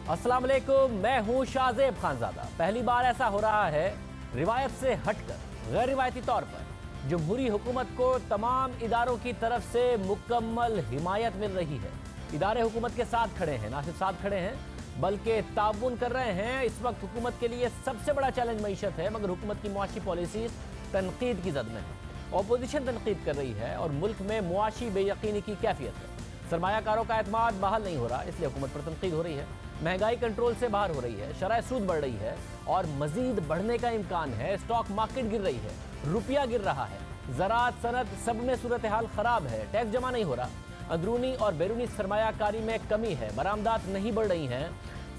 अस्सलाम वालेकुम, मैं हूं शाहजेब खानजादा। पहली बार ऐसा हो रहा है रिवायत से हटकर गैर रिवायती तौर पर जमहूरी हुकूमत को तमाम इदारों की तरफ से मुकम्मल हिमायत मिल रही है। इदारे हुकूमत के साथ खड़े हैं, ना सिर्फ साथ खड़े हैं बल्कि ताउन कर रहे हैं। इस वक्त हुकूमत के लिए सबसे बड़ा चैलेंज मईशत है, मगर हुकूमत की मुआशी पॉलिसीज तनकीद की जद में है। अपोजिशन तनकीद कर रही है और मुल्क में मुआशी बेयकीनी की कैफियत है। सरमायाकारों का एतमाद बहाल नहीं हो रहा, इसलिए हुकूमत पर तनकीद हो रही है। महंगाई कंट्रोल से बाहर हो रही है, शरह सूद बढ़ रही है और मजीद बढ़ने का इम्कान है। स्टॉक मार्केट गिर रही है, रुपया गिर रहा है, ज़राअत सनत सब में सूरत हाल खराब है। टैक्स जमा नहीं हो रहा, अंदरूनी और बैरूनी सरमायाकारी में कमी है, बरामदात नहीं बढ़ रही हैं,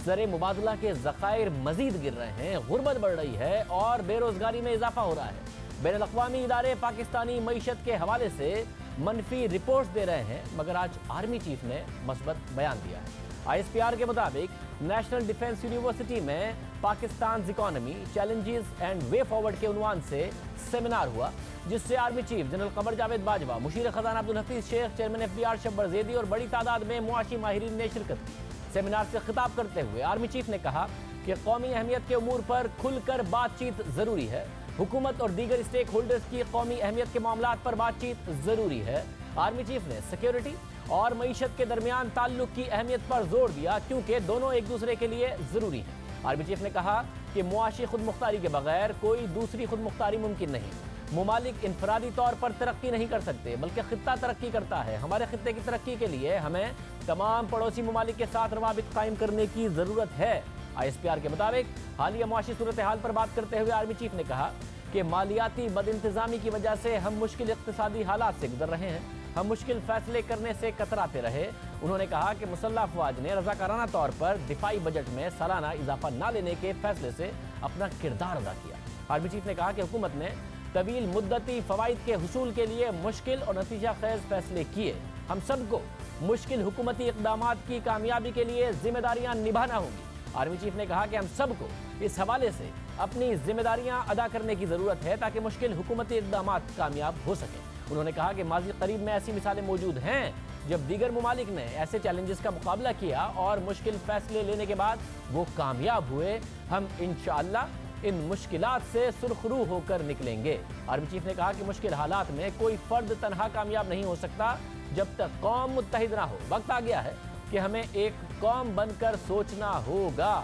ज़र मुबादला के ज़खायर मजीद गिर रहे हैं, गुर्बत बढ़ रही है और बेरोजगारी में इजाफा हो रहा है। बैनुल अक़वामी इदारे पाकिस्तानी मईशत के हवाले से मनफी रिपोर्ट्स दे रहे हैं, मगर आज आर्मी चीफ ने मस्बत बयान दिया है। ISPR के मुताबिक नेशनल डिफेंस यूनिवर्सिटी में Pakistan economy challenges and way forward के उन्वान से सेमिनार हुआ, जिससे army chief general Qamar Javed Bajwa, Musheer खजाना अब्दुल हफीज शेख, चेयरमैन FBR शब्बर ज़ैदी और बड़ी तादाद में मुआशी माहिरीन ने शिरकत की। सेमिनार से खिताब करते हुए आर्मी चीफ ने कहा कि कौमी अहमियत के उमूर पर खुलकर बातचीत जरूरी है। हुकूमत और दीगर स्टेक होल्डर्स की कौमी अहमियत के मामलात पर बातचीत जरूरी है। आर्मी चीफ ने सिक्योरिटी और मईशत के दरमियान ताल्लुक की अहमियत पर जोर दिया, क्योंकि दोनों एक दूसरे के लिए जरूरी हैं। आर्मी चीफ ने कहा कि मुआशी खुद मुख्तारी के बगैर कोई दूसरी खुद मुख्तारी मुमकिन नहीं। मुमालिक इनफरादी तौर पर तरक्की नहीं कर सकते, बल्कि खित्ता तरक्की करता है। हमारे खित्ते की तरक्की के लिए हमें तमाम पड़ोसी मुमालिक के साथ रवाबित कायम करने की जरूरत है। ISPR के मुताबिक हालिया मुआशी सूरत हाल पर बात करते हुए आर्मी चीफ ने कहा कि मालियाती बदइंतजामी की वजह से हम मुश्किल इक्तिसादी हालात से गुजर रहे हैं, हम मुश्किल फैसले करने से कतराते रहे। उन्होंने कहा कि मुसल्लह अफवाज ने रज़ाकाराना तौर पर दिफाई बजट में सालाना इजाफा न लेने के फैसले से अपना किरदार अदा किया। आर्मी चीफ ने कहा कि हुकूमत ने तवील मुद्दती फ़वाइद के हुसूल के लिए मुश्किल और नतीजा खेज फैसले किए। हम सबको मुश्किल हुकूमती इक़दामात की कामयाबी के लिए जिम्मेदारियां निभाना होगी। आर्मी चीफ ने कहा कि हम सबको इस हवाले से अपनी जिम्मेदारियां अदा करने की ज़रूरत है ताकि मुश्किल हुकूमती इक़दामात कामयाब हो सकें। उन्होंने कहा कि माजी करीब में ऐसी मिसालें मौजूद हैं जब दीगर मुमालिक ने ऐसे चैलेंजेस का मुकाबला किया और मुश्किल फैसले लेने के बाद वो कामयाब हुए। हम इंशाअल्लाह इन मुश्किलात से सुरखरू होकर निकलेंगे। आर्मी चीफ ने कहा कि मुश्किल हालात में कोई फर्द तनहा कामयाब नहीं हो सकता जब तक कौम मुत्तहिद ना हो। वक्त आ गया है कि हमें एक कौम बनकर सोचना होगा।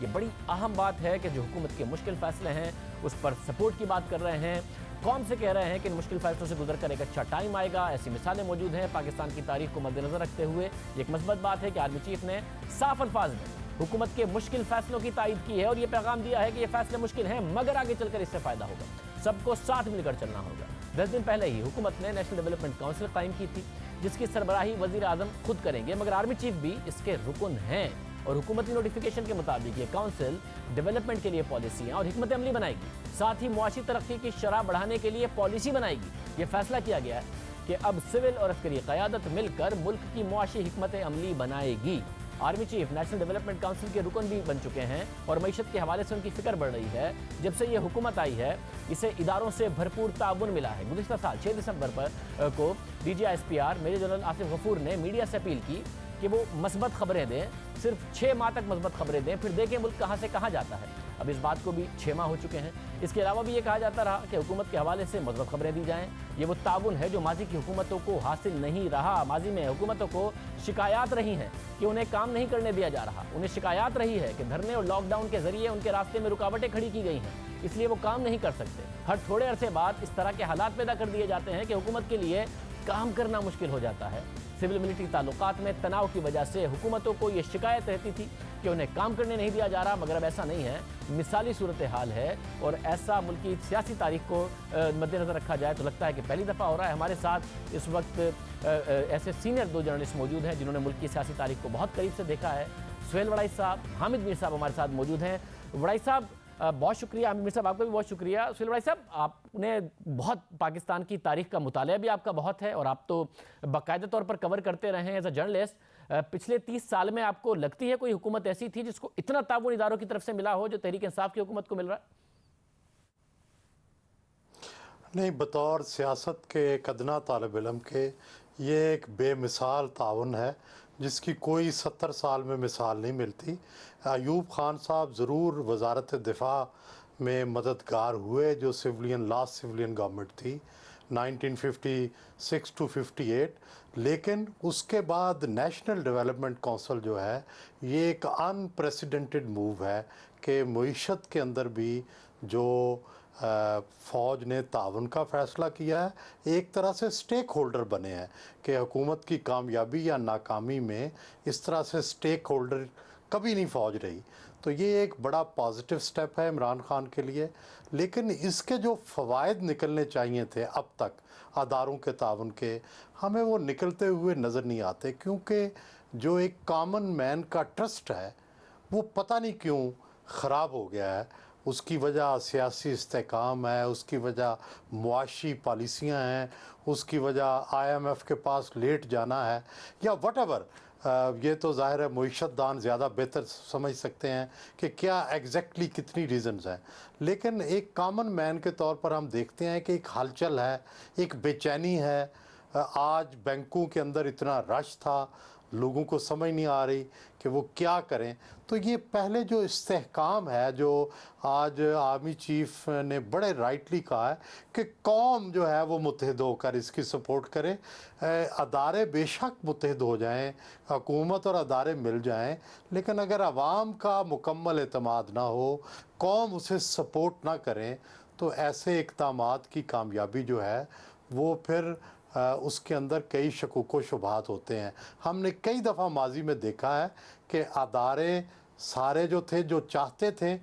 ये बड़ी अहम बात है कि जो हुकूमत के मुश्किल फैसले हैं उस पर सपोर्ट की बात कर रहे हैं, कौम से कह रहे हैं कि इन मुश्किल फैसलों से गुजर कर एक अच्छा टाइम आएगा। ऐसी मिसालें मौजूद हैं। पाकिस्तान की तारीख को मद्देनजर रखते हुए एक मस्बत बात है कि आर्मी चीफ ने साफ अल्फाज में हुकूमत के मुश्किल फैसलों की तायद की है और ये पैगाम दिया है कि ये फैसले मुश्किल हैं, मगर आगे चलकर इससे फ़ायदा होगा। सबको साथ मिलकर चलना होगा। 10 दिन पहले ही हुकूमत ने नेशनल डेवलपमेंट काउंसिल कायम की थी, जिसकी सरबराही वज़ीर आज़म खुद करेंगे, मगर आर्मी चीफ भी इसके रुकन हैं और हुकूमती नोटिफिकेशन के मुताबिक ये काउंसिल डेवलपमेंट के लिए पॉलिसियाँ और हिकमत अमली बनाएगी, साथ ही मुआशी तरक्की की शरह बढ़ाने के लिए पॉलिसी बनाएगी। ये फैसला किया गया है कि अब सिविल और अस्करी क़यादत मिलकर मुल्क की मुआशी हिकमत अमली बनाएगी। Army chief national development council के रुकन भी बन चुके हैं और मईशत के हवाले से उनकी फिक्र बढ़ रही है। जब से ये हुकूमत आई है इसे इदारों से भरपूर ताउन मिला है। गुज़िश्ता साल 6 दिसंबर को DG ISPR major general Asif Ghafoor ने मीडिया से अपील की कि वो मस्बत खबरें दें, सिर्फ 6 माह तक मस्बत खबरें दें, फिर देखें मुल्क कहाँ से कहाँ जाता है। अब इस बात को भी 6 माह हो चुके हैं। इसके अलावा भी ये कहा जाता रहा कि हुकूमत के हवाले से मस्बत खबरें दी जाएँ। ये वो ताउन है जो माजी की हुकूमतों को हासिल नहीं रहा। माजी में हुकूमतों को शिकायत रही हैं कि उन्हें काम नहीं करने दिया जा रहा, उन्हें शिकायत रही है कि धरने और लॉकडाउन के जरिए उनके रास्ते में रुकावटें खड़ी की गई हैं, इसलिए वो काम नहीं कर सकते। हर थोड़े अरसे बाद इस तरह के हालात पैदा कर दिए जाते हैं कि हुकूमत के लिए काम करना मुश्किल हो जाता है। सिविल मिलिट्री ताल्लुकात में तनाव की वजह से हुकूमतों को ये शिकायत रहती थी कि उन्हें काम करने नहीं दिया जा रहा, मगर अब ऐसा नहीं है। मिसाली सूरत हाल है और ऐसा मुल्क की सियासी तारीख को मद्देनजर रखा जाए तो लगता है कि पहली दफ़ा हो रहा है। हमारे साथ इस वक्त ऐसे सीनियर 2 जर्नलिस्ट मौजूद हैं जिन्होंने मुल्क की सियासी तारीख को बहुत करीब से देखा है। सुहेल वड़ाई साहब, हामिद मीर साहब हमारे साथ मौजूद हैं। वड़ाई साहब बहुत शुक्रिया, हामिद मीर साहब आपका भी बहुत शुक्रिया। सुहेल वड़ाई साहब, आपने बहुत पाकिस्तान की तारीख का मुताला भी आपका बहुत है और आप तो बाकायदा तौर पर कवर करते रहे हैं एज अ जर्नलिस्ट। पिछले 30 साल में आपको लगती है कोई हुकूमत ऐसी थी जिसको इतना ताउन इदारों की तरफ से मिला हो जो तहरीक इंसाफ की हुकूमत को मिल रहा है? नहीं, बतौर सियासत के एक अदना तालिब इल्म के ये एक बेमिसाल ताउन है जिसकी कोई 70 साल में मिसाल नहीं मिलती। अयूब खान साहब ज़रूर वजारत दिफा में मददगार हुए, जो लास्ट सिविलियन गवर्नमेंट थी 1956 टू 58, लेकिन उसके बाद नेशनल डेवलपमेंट काउंसिल जो है ये एक अनप्रेसिडेंटेड मूव है कि मईशत के अंदर भी जो फ़ौज ने ताउन का फ़ैसला किया है, एक तरह से स्टेक होल्डर बने हैं कि हुकूमत की कामयाबी या नाकामी में इस तरह से स्टेक होल्डर कभी नहीं फ़ौज रही। तो ये एक बड़ा पॉजिटिव स्टेप है इमरान खान के लिए, लेकिन इसके जो फ़वाइद निकलने चाहिए थे अब तक अदारों के ताउन के, हमें वो निकलते हुए नज़र नहीं आते, क्योंकि जो एक कॉमन मैन का ट्रस्ट है वो पता नहीं क्यों ख़राब हो गया है। उसकी वजह सियासी इस्तेकाम है, उसकी वजह मुआशी पॉलिसियाँ हैं, उसकी वजह IMF के पास लेट जाना है या वटेवर। ये तो ज़ाहिर है मुईशतदान ज़्यादा बेहतर समझ सकते हैं कि क्या एग्जैक्टली कितनी रीज़न्स हैं, लेकिन एक कॉमन मैन के तौर पर हम देखते हैं कि एक हलचल है, एक बेचैनी है। आज बैंकों के अंदर इतना रश था, लोगों को समझ नहीं आ रही कि वो क्या करें। तो ये पहले जो इस्तेहकाम है, जो आज आर्मी चीफ ने बड़े राइटली कहा है कि कौम जो है वो मुत्तहिद होकर इसकी सपोर्ट करे। अदारे बेशक मुत्तहिद हो जाएं, हुकूमत और अदारे मिल जाएं, लेकिन अगर आवाम का मुकम्मल एतमाद ना हो, कौम उसे सपोर्ट ना करें, तो ऐसे इक़दामात की कामयाबी जो है वो फिर उसके अंदर कई शकूक व शुबहात होते हैं। हमने कई दफ़ा माजी में देखा है कि अदारे सारे जो थे, जो चाहते थे,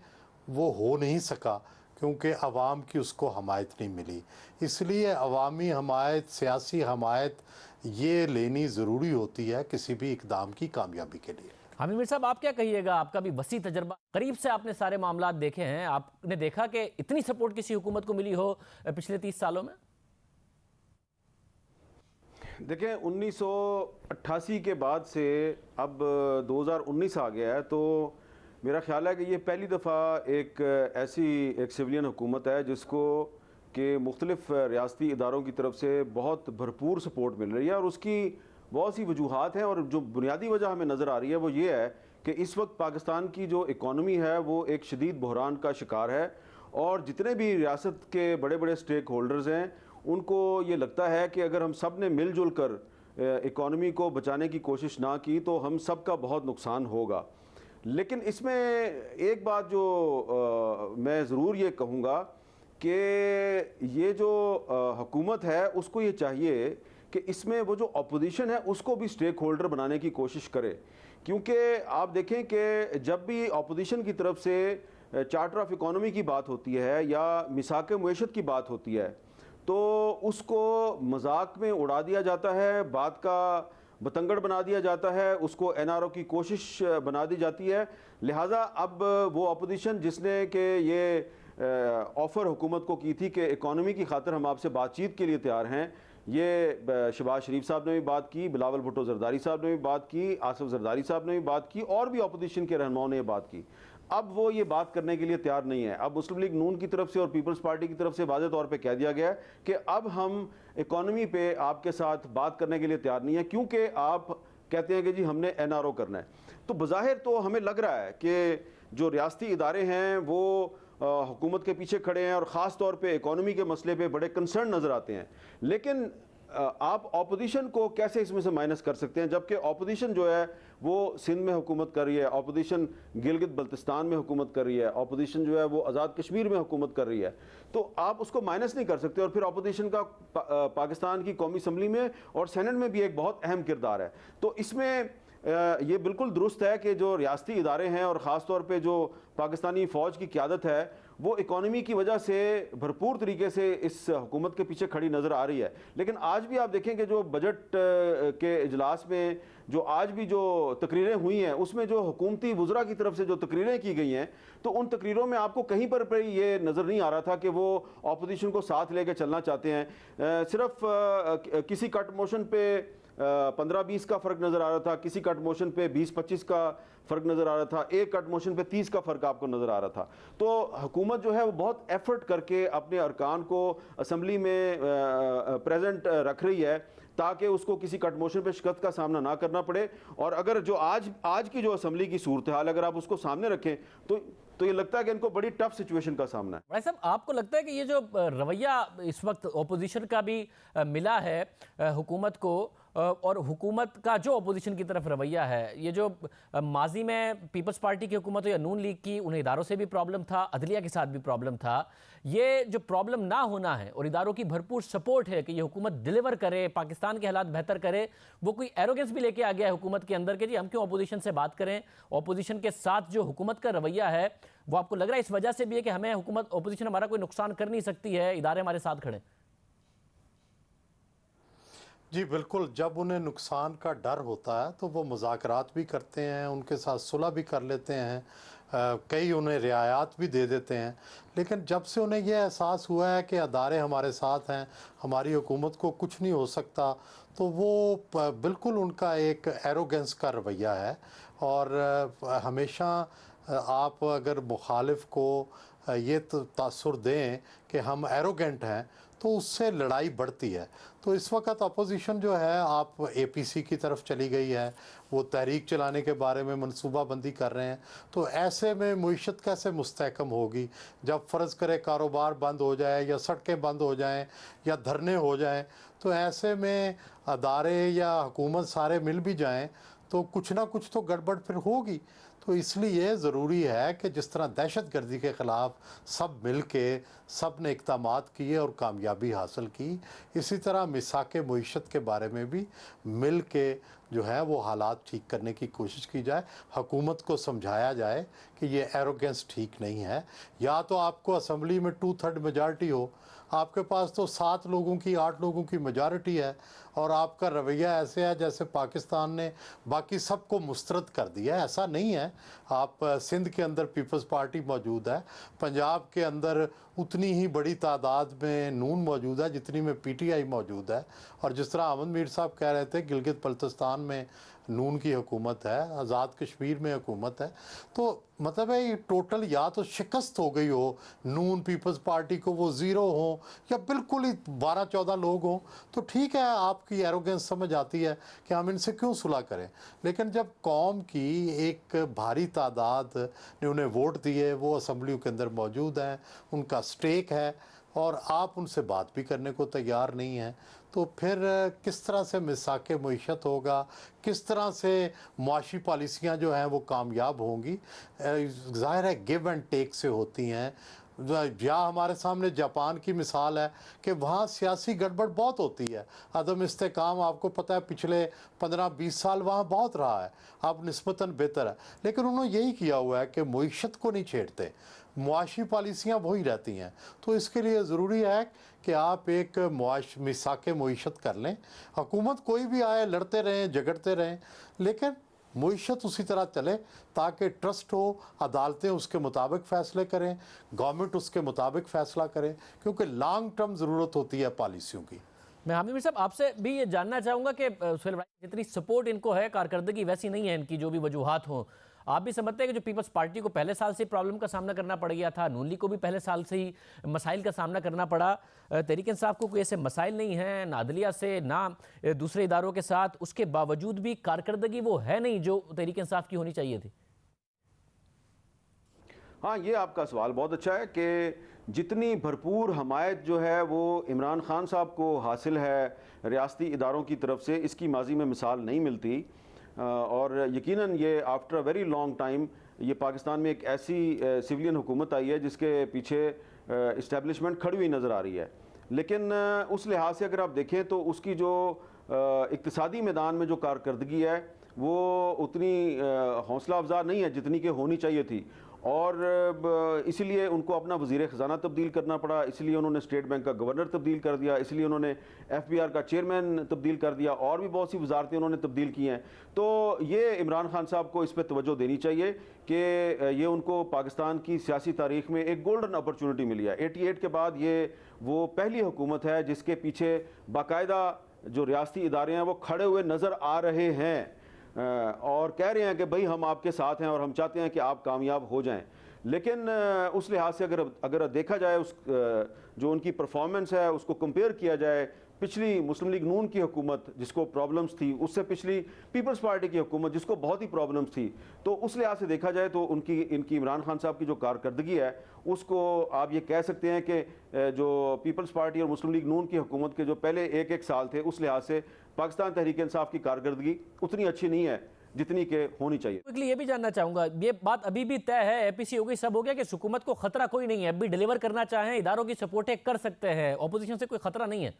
वो हो नहीं सका क्योंकि आवाम की उसको हमायत नहीं मिली। इसलिए अवामी हमायत, सियासी हमायत ये लेनी ज़रूरी होती है किसी भी इक़दाम की कामयाबी के लिए। हामिद मीर साहब, आप क्या कहिएगा? आपका भी वसी तजर्बा, करीब से आपने सारे मामलात देखे हैं, आपने देखा कि इतनी सपोर्ट किसी हुकूमत को मिली हो पिछले 30 सालों में? देखें, 1988 के बाद से अब 2019 आ गया है, तो मेरा ख्याल है कि ये पहली दफ़ा एक सिविलियन हुकूमत है जिसको कि मुख्तलिफ़ रियासती इदारों की तरफ से बहुत भरपूर सपोर्ट मिल रही है, और उसकी बहुत सी वजूहात हैं। और जो बुनियादी वजह हमें नज़र आ रही है वो ये है कि इस वक्त पाकिस्तान की जो इकॉनमी है वो एक शदीद बहरान का शिकार है, और जितने भी रियासत के बड़े बड़े स्टेक होल्डर्स हैं उनको ये लगता है कि अगर हम सब ने मिलजुल कर इकॉनमी को बचाने की कोशिश ना की तो हम सब का बहुत नुकसान होगा। लेकिन इसमें एक बात जो मैं ज़रूर ये कहूँगा कि ये जो हुकूमत है उसको ये चाहिए कि इसमें वो जो अपोजिशन है उसको भी स्टेक होल्डर बनाने की कोशिश करे, क्योंकि आप देखें कि जब भी अपोजिशन की तरफ से चार्टर ऑफ इकॉनमी की बात होती है या मिसाक मुईशत की बात होती है तो उसको मजाक में उड़ा दिया जाता है, बात का बतंगड़ बना दिया जाता है, उसको NRO की कोशिश बना दी जाती है। लिहाजा अब वो अपोजिशन जिसने कि ये ऑफ़र हुकूमत को की थी कि इकॉनमी की खातिर हम आपसे बातचीत के लिए तैयार हैं, ये शहबाज शरीफ साहब ने भी बात की, बिलावल भुट्टो जरदारी साहब ने भी बात की, आसिफ जरदारी साहब ने भी बात की, और भी अपोजिशन के रहनुमाओं ने बात की। अब वो ये बात करने के लिए तैयार नहीं है। अब मुस्लिम लीग नून की तरफ से और पीपल्स पार्टी की तरफ से वाज़ेह तौर पे कह दिया गया है कि अब हम इकॉनमी पे आपके साथ बात करने के लिए तैयार नहीं है, क्योंकि आप कहते हैं कि जी हमने NRO करना है। तो बज़ाहिर तो हमें लग रहा है कि जो रियासती इदारे हैं वो हुकूमत के पीछे खड़े हैं और ख़ास तौर पे इकॉनमी के मसले पे बड़े कंसर्न नज़र आते हैं। लेकिन आप अपोजिशन को कैसे इसमें से माइनस कर सकते हैं, जबकि अपोजिशन जो है वो सिंध में हुकूमत कर रही है, अपोजिशन गिलगित बल्तिस्तान में हुकूमत कर रही है, अपोजिशन जो है वो आज़ाद कश्मीर में हुकूमत कर रही है। तो आप उसको माइनस नहीं कर सकते। और फिर अपोजिशन का पाकिस्तान की कौमी असम्बली में और सेनेट में भी एक बहुत अहम किरदार है। तो इसमें ये बिल्कुल दुरुस्त है कि जो रियासती इदारे हैं और ख़ास तौर पे जो पाकिस्तानी फ़ौज की क़यादत है वो इकॉनमी की वजह से भरपूर तरीके से इस हुकूमत के पीछे खड़ी नज़र आ रही है। लेकिन आज भी आप देखें कि जो बजट के इजलास में जो आज भी जो तकरीरें हुई हैं उसमें जो हुकूमती वज़रा की तरफ से जो तकरीरें की गई हैं तो उन तकरीरों में आपको कहीं पर ये नज़र नहीं आ रहा था कि वो अपोजिशन को साथ लेकर चलना चाहते हैं। सिर्फ किसी कट मोशन पे 15-20 का फ़र्क नज़र आ रहा था, किसी कट मोशन पे 20-25 का फ़र्क नज़र आ रहा था, एक कट मोशन पे 30 का फ़र्क आपको नज़र आ रहा था। तो हुकूमत जो है वो बहुत एफर्ट करके अपने अरकान को असम्बली में प्रेजेंट रख रही है ताकि उसको किसी कट मोशन पे शिकस्त का सामना ना करना पड़े। और अगर जो आज की जो असम्बली की सूरत हाल अगर आप उसको सामने रखें तो ये लगता है कि इनको बड़ी टफ सिचुएशन का सामना है। भाई साहब, आपको लगता है कि ये जो रवैया इस वक्त ऑपोजिशन का भी मिला है हुकूमत को, और हुकूमत का जो ऑपोजिशन की तरफ रवैया है, ये जो माजी में पीपल्स पार्टी की हुकूमत हो या नून लीग की, उन्हें इदारों से भी प्रॉब्लम था, अदलिया के साथ भी प्रॉब्लम था, ये जो प्रॉब्लम ना होना है और इदारों की भरपूर सपोर्ट है कि ये हुकूमत डिलीवर करे, पाकिस्तान के हालात बेहतर करे, वो कोई एरोगेंस भी लेके आ गया है हुकूमत के अंदर कि जी हम क्यों ऑपोजिशन से बात करें। ऑपोजिशन के साथ जो हुकूमत का रवैया है वो आपको लग रहा है इस वजह से भी है कि हमें हुकूमत, ऑपोजिशन हमारा कोई नुकसान कर नहीं सकती है, इदारे हमारे साथ खड़े। जी बिल्कुल, जब उन्हें नुकसान का डर होता है तो वो मुज़ाकरात भी करते हैं, उनके साथ सुलह भी कर लेते हैं, कई उन्हें रियायत भी दे देते हैं। लेकिन जब से उन्हें यह एहसास हुआ है कि अदारे हमारे साथ हैं, हमारी हुकूमत को कुछ नहीं हो सकता, तो वो बिल्कुल उनका एक एरोगेंस का रवैया है। और हमेशा आप अगर मुखालिफ को ये तासुर दें कि हम एरोगेंट हैं तो उससे लड़ाई बढ़ती है। तो इस वक्त अपोजिशन जो है आप एपीसी की तरफ चली गई है, वो तहरीक चलाने के बारे में मनसूबाबंदी कर रहे हैं। तो ऐसे में मईशत कैसे मुस्तहकम होगी जब फ़र्ज़ करे कारोबार बंद हो जाए या सड़कें बंद हो जाएं या धरने हो जाएं। तो ऐसे में अदारे या हुकूमत सारे मिल भी जाएं तो कुछ ना कुछ तो गड़बड़ फिर होगी। तो इसलिए ज़रूरी है कि जिस तरह दहशत गर्दी के ख़िलाफ़ सब मिल के सब ने इक़दामात किए और कामयाबी हासिल की, इसी तरह मिसाक मईशत के बारे में भी मिल के जो है वो हालात ठीक करने की कोशिश की जाए। हुकूमत को समझाया जाए कि ये एरोगेंस ठीक नहीं है। या तो आपको असम्बली में 2/3 मेजॉरिटी हो, आपके पास तो 7 लोगों की 8 लोगों की मेजॉरिटी है और आपका रवैया ऐसे है जैसे पाकिस्तान ने बाकी सबको मुस्तरद कर दिया है। ऐसा नहीं है। आप सिंध के अंदर पीपल्स पार्टी मौजूद है, पंजाब के अंदर उतनी ही बड़ी तादाद में नून मौजूद है जितनी में पीटीआई मौजूद है। और जिस तरह अहमद मीर साहब कह रहे थे गिलगित बल्तिस्तान में नून की हुकूमत है, आज़ाद कश्मीर में हुकूमत है। तो मतलब है ये टोटल या तो शिकस्त हो गई हो नून पीपल्स पार्टी को, वो ज़ीरो हो या बिल्कुल ही 12-14 लोग हों, तो ठीक है, आपकी एरोगेंस समझ आती है कि हम इनसे क्यों सुलह करें। लेकिन जब कौम की एक भारी तादाद ने उन्हें वोट दिए, वो असम्बली के अंदर मौजूद हैं, उनका स्टेक है और आप उनसे बात भी करने को तैयार नहीं हैं, तो फिर किस तरह से मिसाक मईशत होगा, किस तरह से मुआशी पॉलिसियाँ जो हैं वो कामयाब होंगी। ज़ाहिर है गिव एंड टेक से होती हैं। या हमारे सामने जापान की मिसाल है कि वहाँ सियासी गड़बड़ बहुत होती है, अदम इस्तेकाम आपको पता है पिछले 15-20 साल वहाँ बहुत रहा है, अब निस्बतन बेहतर है। लेकिन उन्होंने यही किया हुआ है कि मईशत को नहीं छेड़ते, मुआशी पॉलिसियाँ वही रहती हैं। तो इसके लिए ज़रूरी है कि आप एक मिसाक मईशत कर लें। हुकूमत कोई भी आए लड़ते रहें झगड़ते रहें, लेकिन मईशत उसी तरह चले ताकि ट्रस्ट हो, अदालतें उसके मुताबिक फ़ैसले करें, गवर्नमेंट उसके मुताबिक फ़ैसला करे, क्योंकि लॉन्ग टर्म ज़रूरत होती है पॉलिसियों की। मैं हामिद मीर साहब आपसे भी ये जानना चाहूँगा कि सुहेल भाई, जितनी सपोर्ट इनको है, कारकर्दगी वैसी नहीं है इनकी, जो भी वजूहात हों, आप भी समझते हैं कि जो पीपल्स पार्टी को पहले साल से प्रॉब्लम का सामना करना पड़ गया था, नून लीग को भी पहले साल से ही मसाइल का सामना करना पड़ा, तहरीक इंसाफ को कोई ऐसे मसाइल नहीं हैं ना अदलिया से ना दूसरे इदारों के साथ, उसके बावजूद भी कारकर्दगी वो है नहीं जो तहरीक इंसाफ की होनी चाहिए थी? हाँ, ये आपका सवाल बहुत अच्छा है कि जितनी भरपूर हमायत जो है वो इमरान खान साहब को हासिल है रियासती इदारों की तरफ से, इसकी माजी में मिसाल नहीं मिलती। और यकीनन ये after a very long time ये पाकिस्तान में एक ऐसी सिविलियन हुकूमत आई है जिसके पीछे इस्टेब्लिशमेंट खड़ी हुई नज़र आ रही है। लेकिन उस लिहाज से अगर आप देखें तो उसकी जो इक्तिसादी मैदान में जो कारकर्दगी है वो उतनी हौसला अफजा नहीं है जितनी कि होनी चाहिए थी। और इसीलिए उनको अपना वज़ीर ख़जाना तब्दील करना पड़ा, इसलिए उन्होंने स्टेट बैंक का गवर्नर तब्दील कर दिया, इसलिए उन्होंने FBR का चेयरमैन तब्दील कर दिया, और भी बहुत सी वजारतें उन्होंने तब्दील की हैं। तो ये इमरान खान साहब को इस पर तवज्जो देनी चाहिए कि ये उनको पाकिस्तान की सियासी तारीख़ में एक गोल्डन अपॉर्चुनिटी मिली है। 88 के बाद ये वो पहली हुकूमत है जिसके पीछे बाकायदा जो रियासती इदारे हैं वो खड़े हुए नज़र आ रहे हैं और कह रहे हैं कि भाई हम आपके साथ हैं और हम चाहते हैं कि आप कामयाब हो जाएं। लेकिन उस लिहाज से अगर देखा जाए उस जो उनकी परफॉर्मेंस है उसको कंपेयर किया जाए पिछली मुस्लिम लीग नून की हुकूमत जिसको प्रॉब्लम्स थी, उससे पिछली पीपल्स पार्टी की हुकूमत जिसको बहुत ही प्रॉब्लम्स थी, तो उस लिहाज से देखा जाए तो इनकी इमरान खान साहब की जो कारकर्दगी है उसको आप ये कह सकते हैं कि जो पीपल्स पार्टी और मुस्लिम लीग नून की हुकूमत के जो पहले एक साल थे उस लिहाज से पाकिस्तान तहरीक इंसाफ की कारकर्दगी उतनी अच्छी नहीं है जितनी के होनी चाहिए। क्विकली ये भी जानना चाहूंगा, ये बात अभी भी तय है, एपीसी हो गई, सब हो गया कि हुकूमत को खतरा कोई नहीं है, अभी डिलीवर करना चाहें इदारों की सपोर्टें कर सकते हैं, ऑपोजिशन से कोई खतरा नहीं है?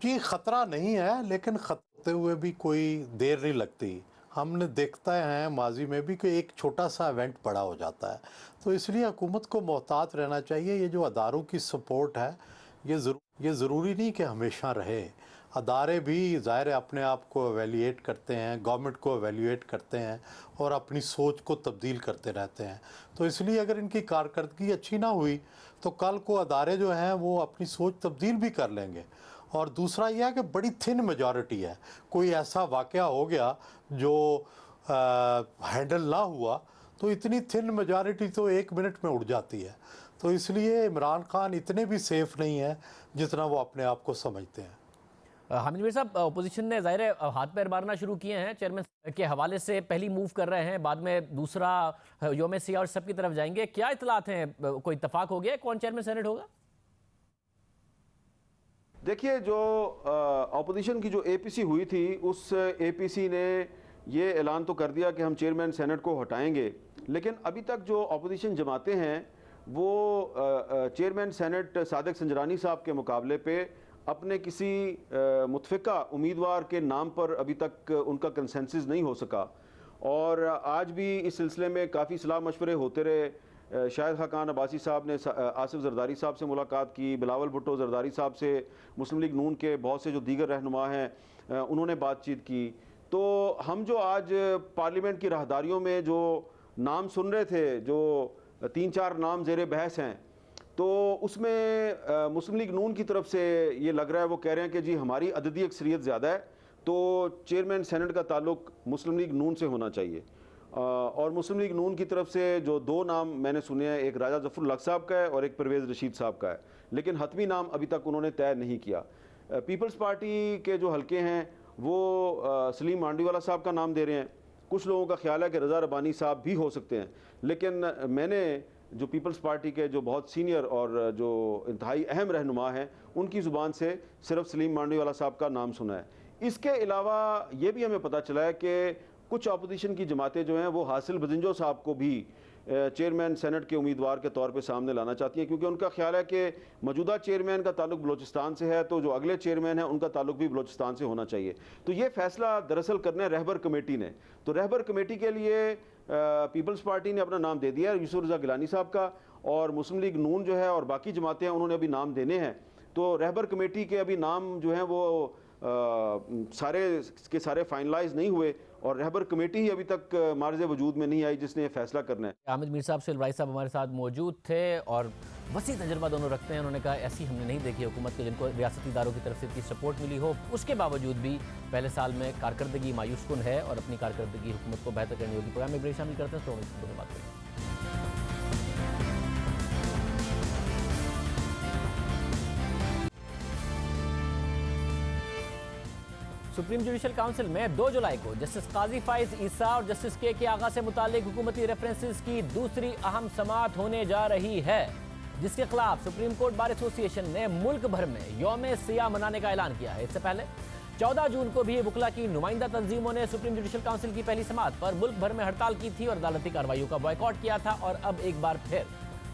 जी खतरा नहीं है, लेकिन खतरे हुए भी कोई देर नहीं लगती। हमने देखते हैं माजी में भी कि एक छोटा सा इवेंट बड़ा हो जाता है, तो इसलिए हुकूमत को मोहतात रहना चाहिए। ये जो अदारों की सपोर्ट है ये ज़रूरी नहीं कि हमेशा रहे। अदारे भी ज़ाहिर अपने आप को एवेल्यूएट करते हैं, गवर्नमेंट को एवेल्यूएट करते हैं और अपनी सोच को तब्दील करते रहते हैं। तो इसलिए अगर इनकी कारकर्दगी अच्छी ना हुई तो कल को अदारे जो हैं वो अपनी सोच तब्दील भी कर लेंगे। और दूसरा यह है कि बड़ी थिन मेजॉरिटी है, कोई ऐसा वाक़या हो गया जो हैंडल ना हुआ तो इतनी थिन मेजॉरिटी तो 1 मिनट में उड़ जाती है। तो इसलिए इमरान खान इतने भी सेफ़ नहीं है जितना वो अपने आप को समझते हैं। हामिद मीर साहब, अपोजिशन ने ज़ाहिर है हाथ पैर मारना शुरू किए हैं, चेयरमैन के हवाले से पहली मूव कर रहे हैं, बाद में दूसरा योम सियाह और सबकी तरफ जाएंगे। क्या इतलात हैं, कोई इत्तफाक हो गया कौन चेयरमैन सेनेट होगा? देखिए, जो अपोजिशन की जो एपीसी हुई थी उस एपीसी ने ये ऐलान तो कर दिया कि हम चेयरमैन सेनेट को हटाएंगे, लेकिन अभी तक जो अपोजिशन जमातें हैं वो चेयरमैन सेनेट सादिक संजरानी साहब के मुकाबले पे अपने किसी मुतफ़िका उम्मीदवार के नाम पर अभी तक उनका कंसेंसस नहीं हो सका। और आज भी इस सिलसिले में काफ़ी सलाह मशवरे होते रहे। शाहिद खान अब्बासी साहब ने आसिफ जरदारी साहब से मुलाकात की, बिलावल भुट्टो जरदारी साहब से, मुस्लिम लीग नून के बहुत से जो दीगर रहनुमा हैं उन्होंने बातचीत की। तो हम जो आज पार्लियामेंट की राहदारियों में जो नाम सुन रहे थे, जो 3-4 नाम ज़ेर बहस हैं, तो उसमें मुस्लिम लीग नून की तरफ से ये लग रहा है, वो कह रहे हैं कि जी हमारी अददी अक्सरियत ज़्यादा है तो चेयरमैन सेनेट का ताल्लुक मुस्लिम लीग नून से होना चाहिए। और मुस्लिम लीग नून की तरफ से जो 2 नाम मैंने सुने हैं, एक राजा जफरुल हक साहब का है और एक परवेज़ रशीद साहब का है, लेकिन हतमी नाम अभी तक उन्होंने तय नहीं किया। पीपल्स पार्टी के जो हल्के हैं वो सलीम मांडीवाला साहब का नाम दे रहे हैं। कुछ लोगों का ख्याल है कि रज़ा रबानी साहब भी हो सकते हैं, लेकिन मैंने जो पीपल्स पार्टी के जो बहुत सीनियर और जो इंतहाई अहम रहनुमा हैं उनकी ज़ुबान से सिर्फ सलीम मांडीवाला साहब का नाम सुना है। इसके अलावा ये भी हमें पता चला है कि कुछ अपोजिशन की जमातें जो हैं वो हासिल बजिंजो साहब को भी चेयरमैन सेनेट के उम्मीदवार के तौर पे सामने लाना चाहती हैं, क्योंकि उनका ख्याल है कि मौजूदा चेयरमैन का ताल्लुक बलोचिस्तान से है, तो जो अगले चेयरमैन हैं उनका ताल्लुक भी बलोचिस्तान से होना चाहिए। तो ये फैसला दरअसल करना है रहबर कमेटी ने। तो रहबर कमेटी के लिए पीपल्स पार्टी ने अपना नाम दे दिया है यूसुफ रज़ा गिलानी साहब का, और मुस्लिम लीग नून जो है और बाकी जमातें हैं उन्होंने अभी नाम देने हैं। तो रहबर कमेटी के अभी नाम जो हैं वो सारे के सारे फाइनलाइज नहीं हुए और रहबर कमेटी ही अभी तक मार्ज़ वजूद में नहीं आई जिसने ये फैसला करना है। हामिद मीर साहब, सुहेल साहब हमारे साथ मौजूद थे और वसी तजर्बा दोनों रखते हैं। उन्होंने कहा ऐसी हमने नहीं देखी हुकूमत के जिनको रियासती इदारों की तरफ से इतनी सपोर्ट मिली हो, उसके बावजूद भी पहले साल में कारकर्दगी मायूस कुन है और अपनी कारकर्दगी हुकूमत को बेहतर करनी होगी। प्रोग्राम में ब्रेक शामिल करते हैं, तो हम बात करेंगे। सुप्रीम जुडिशल काउंसिल में 2 जुलाई को जस्टिस काजी फाइज ईसा और जस्टिस के आगा से मुतालिक हुकूमती रेफरेंसेस की दूसरी अहम समाअत होने जा रही है, जिसके खिलाफ सुप्रीम कोर्ट बार एसोसिएशन ने मुल्क भर में यौम सियाह मनाने का ऐलान किया है। इससे पहले 14 जून को भी वकला की नुमाइंदा तंजीमों ने सुप्रीम जुडिशल काउंसिल की पहली समाअत पर मुल्क भर में हड़ताल की थी और अदालती कार्रवाइयों का बॉयकॉट किया था। और अब एक बार फिर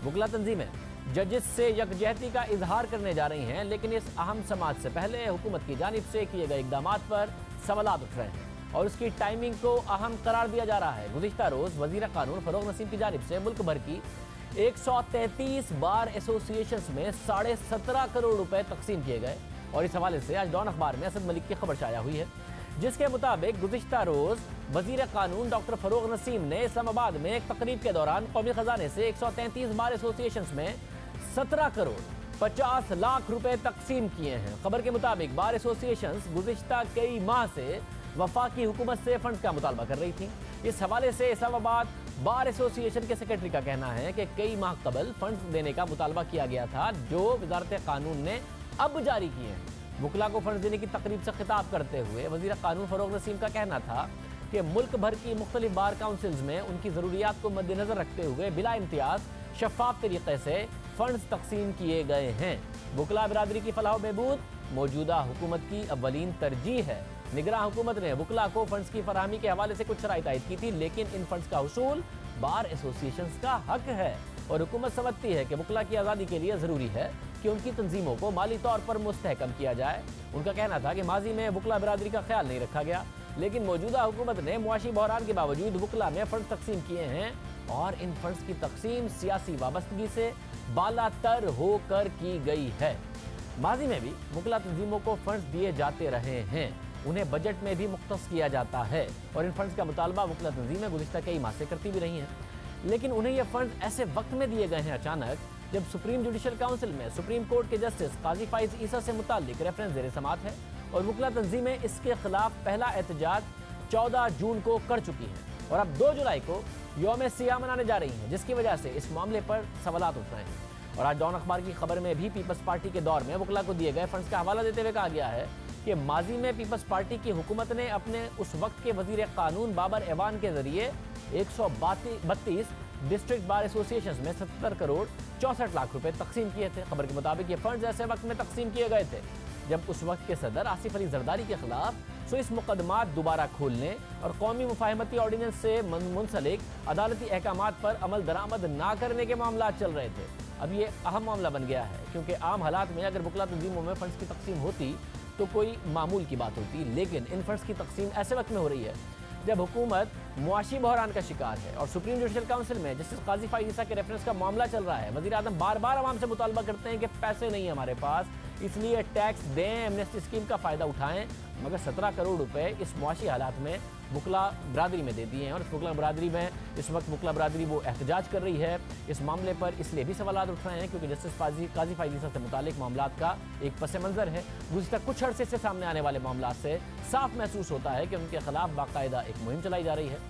वकला तंजीमें जजेस से यकजहती का इजहार करने जा रही हैं, लेकिन इस अहम समाअत से पहले हुकूमत की जानिब से किए गए इकदामात पर सवालात उठ रहे हैं और उसकी टाइमिंग को अहम करार दिया जा रहा है। गुज़िश्ता रोज़ वज़ीर क़ानून फ़रोग़ नसीम की जानिब से मुल्क भर की 133 बार एसोसिएशंस में 17.5 करोड़ रुपए तकसीम किए गए। और इस हवाले से आज डॉन अखबार में असद मलिक की खबर शाया हुई है, जिसके मुताबिक गुज़िश्ता रोज़ वज़ीर क़ानून डॉक्टर फ़रोग़ नसीम ने इस्लामाबाद में एक तकरीब के दौरान कौमी ख़जाने से 133 बार एसोसिएशंस में 17 करोड़ 50 लाख रुपए तकसीम किए हैं। खबर के मुताबिक बार एसोसिएशंस गुज़िश्ता कई माह से वफाकी हुकूमत से फंड का मुतालबा कर रही थी। इस हवाले से इस्लामाबाद बार एसोसिएशन के सेक्रेटरी का कहना है कि कई माह कबल फंड देने का मुतालबा किया गया था, जो वजारत कानून ने अब जारी किए हैं। वकला को फंड देने की तकरीब से खिताब करते हुए वज़ीर कानून फ़रोग़ नसीम का कहना था कि मुल्क भर की मुख्तलिफ बार काउंसिल्स में उनकी ज़रूरियात को मद्देनज़र रखते हुए बिला इम्तियाज़ शफाफ तरीके से फ़ंड्स तकसीम किए गए हैं। वकला बिरादरी की फलाह बहबूद मौजूदा हुकूमत की अव्वलीन तरजीह है। निगरान हुकूमत ने वकला को फंड्स की फराहमी के हवाले से कुछ शराइत आयद की थी, लेकिन इन फंड्स का हुसूल बार एसोसिएशंस का हक है और हुकूमत समझती है कि वकला की आज़ादी के लिए ज़रूरी है कि उनकी तंजीमों को माली तौर पर मुस्तहकम किया जाए। उनका कहना था कि माजी में वकला बिरादरी का ख्याल नहीं रखा गया, लेकिन मौजूदा हुकूमत ने मुआशी बहरान के बावजूद वकला में फ़ंड तकसीम किए हैं और इन फंड्स की तकसीम सियासी वाबस्तगी से बालातर होकर की गई है। माजी में भी वकला तंजीमों को फंड्स दिए जाते रहे हैं, उन्हें बजट में भी मुख्तस किया जाता है और इन फंड्स का मुतालबा वकला तंजीमें गुज़िश्ता कई माह से करती भी रही हैं, लेकिन उन्हें ये फंड ऐसे वक्त में दिए गए हैं अचानक जब सुप्रीम जुडिशल काउंसिल में सुप्रीम कोर्ट के जस्टिस काजी फाइज ईसा से मुताल्लिक रेफरेंस ज़ेर समात है और वकला तंजीमें इसके खिलाफ पहला एहतजाज 14 जून को कर चुकी हैं और अब 2 जुलाई को यौम सियाह मनाने जा रही हैं, जिसकी वजह से इस मामले पर सवालात उठ रहे हैं। और आज डॉन अखबार की खबर में भी पीपल्स पार्टी के दौर में वकला को दिए गए फंड्स का हवाला देते हुए कहा गया है कि माजी में पीपल्स पार्टी की हुकूमत ने अपने उस वक्त के वजीर कानून बाबर एवान के जरिए 132 डिस्ट्रिक्ट बार एसोसिएशन में 77 करोड़ 64 लाख रुपए तकसीम किए थे। खबर के मुताबिक ये फंड्स ऐसे वक्त में तकसीम किए गए थे जब उस वक्त के सदर आसिफ अली जरदारी के खिलाफ सुइस मुकदमात दोबारा खोलने और कौमी मुफाहमती ऑर्डिनेंस से मुंसलिक अदालती अहकामात पर अमल दरामद ना करने के मामला चल रहे थे। अब ये अहम मामला बन गया है क्योंकि आम हालात में अगर वकला तंजीमों में फंड्स की तकसीम होती तो कोई मामूल की बात होती, लेकिन इन फंड्स की तकसीम ऐसे वक्त में हो रही है जब हुकूमत मुआशी बहरान का शिकार है और सुप्रीम जुडिशल काउंसिल में जस्टिस काजी फाइज ईसा के रेफरेंस का मामला चल रहा है। वज़ीर आज़म बार बार आवाम से मुतालबा करते हैं कि पैसे नहीं है हमारे पास, इसलिए टैक्स दें, एमनेस्टी स्कीम का फ़ायदा उठाएं, मगर 17 करोड़ रुपए इस मुआशी हालात में वकला बरादरी में दे दिए हैं और इस वकला बरादरी में इस वक्त वकला बरादरी वो एहतजाज कर रही है इस मामले पर, इसलिए भी सवाल उठ रहे हैं क्योंकि जस्टिस काजी फाइज ईसा से मुतालिक मामला का एक पस मंज़र है। गुज़िश्ता कुछ अरसे से सामने आने वाले मामला से साफ महसूस होता है कि उनके खिलाफ बाकायदा एक मुहिम चलाई जा रही है।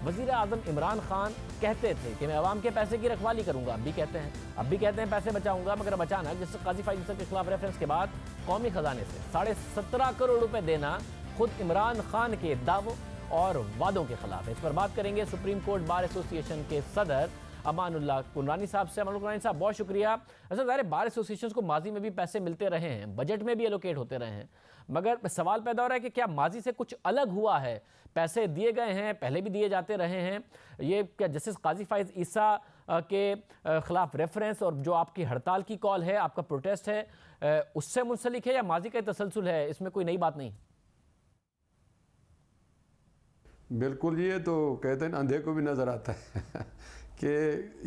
वज़ीर आज़म इमरान खान कहते थे कि मैं अवाम के पैसे की रखवाली करूंगा, अब भी कहते हैं पैसे बचाऊंगा, मगर अब अचानक जस्टिस काजी फाइज ईसा के खिलाफ रेफरेंस के बाद कौमी खजाने से 17.5 करोड़ रुपए देना खुद इमरान खान के दावों और वादों के खिलाफ है। इस पर बात करेंगे सुप्रीम कोर्ट बार एसोसिएशन के सदर अमानुल्लाह कुनरानी साहब से। अमानुल्लाह कुनरानी साहब, बहुत शुक्रिया। असल ज़ाहिर बार एसोसिएशन को माजी में भी पैसे मिलते रहे हैं, बजट में भी एलोकेट होते रहे हैं, मगर सवाल पैदा हो रहा है कि क्या माजी से कुछ अलग हुआ है? पैसे दिए गए हैं, पहले भी दिए जाते रहे हैं, ये क्या जस्टिस काजी फाइज ईसा के खिलाफ रेफरेंस और जो आपकी हड़ताल की कॉल है, आपका प्रोटेस्ट है, उससे मुंसलिक है या माजी का तसलसल है? इसमें कोई नई बात नहीं। बिल्कुल, ये तो कहते हैं अंधे को भी नज़र आता है कि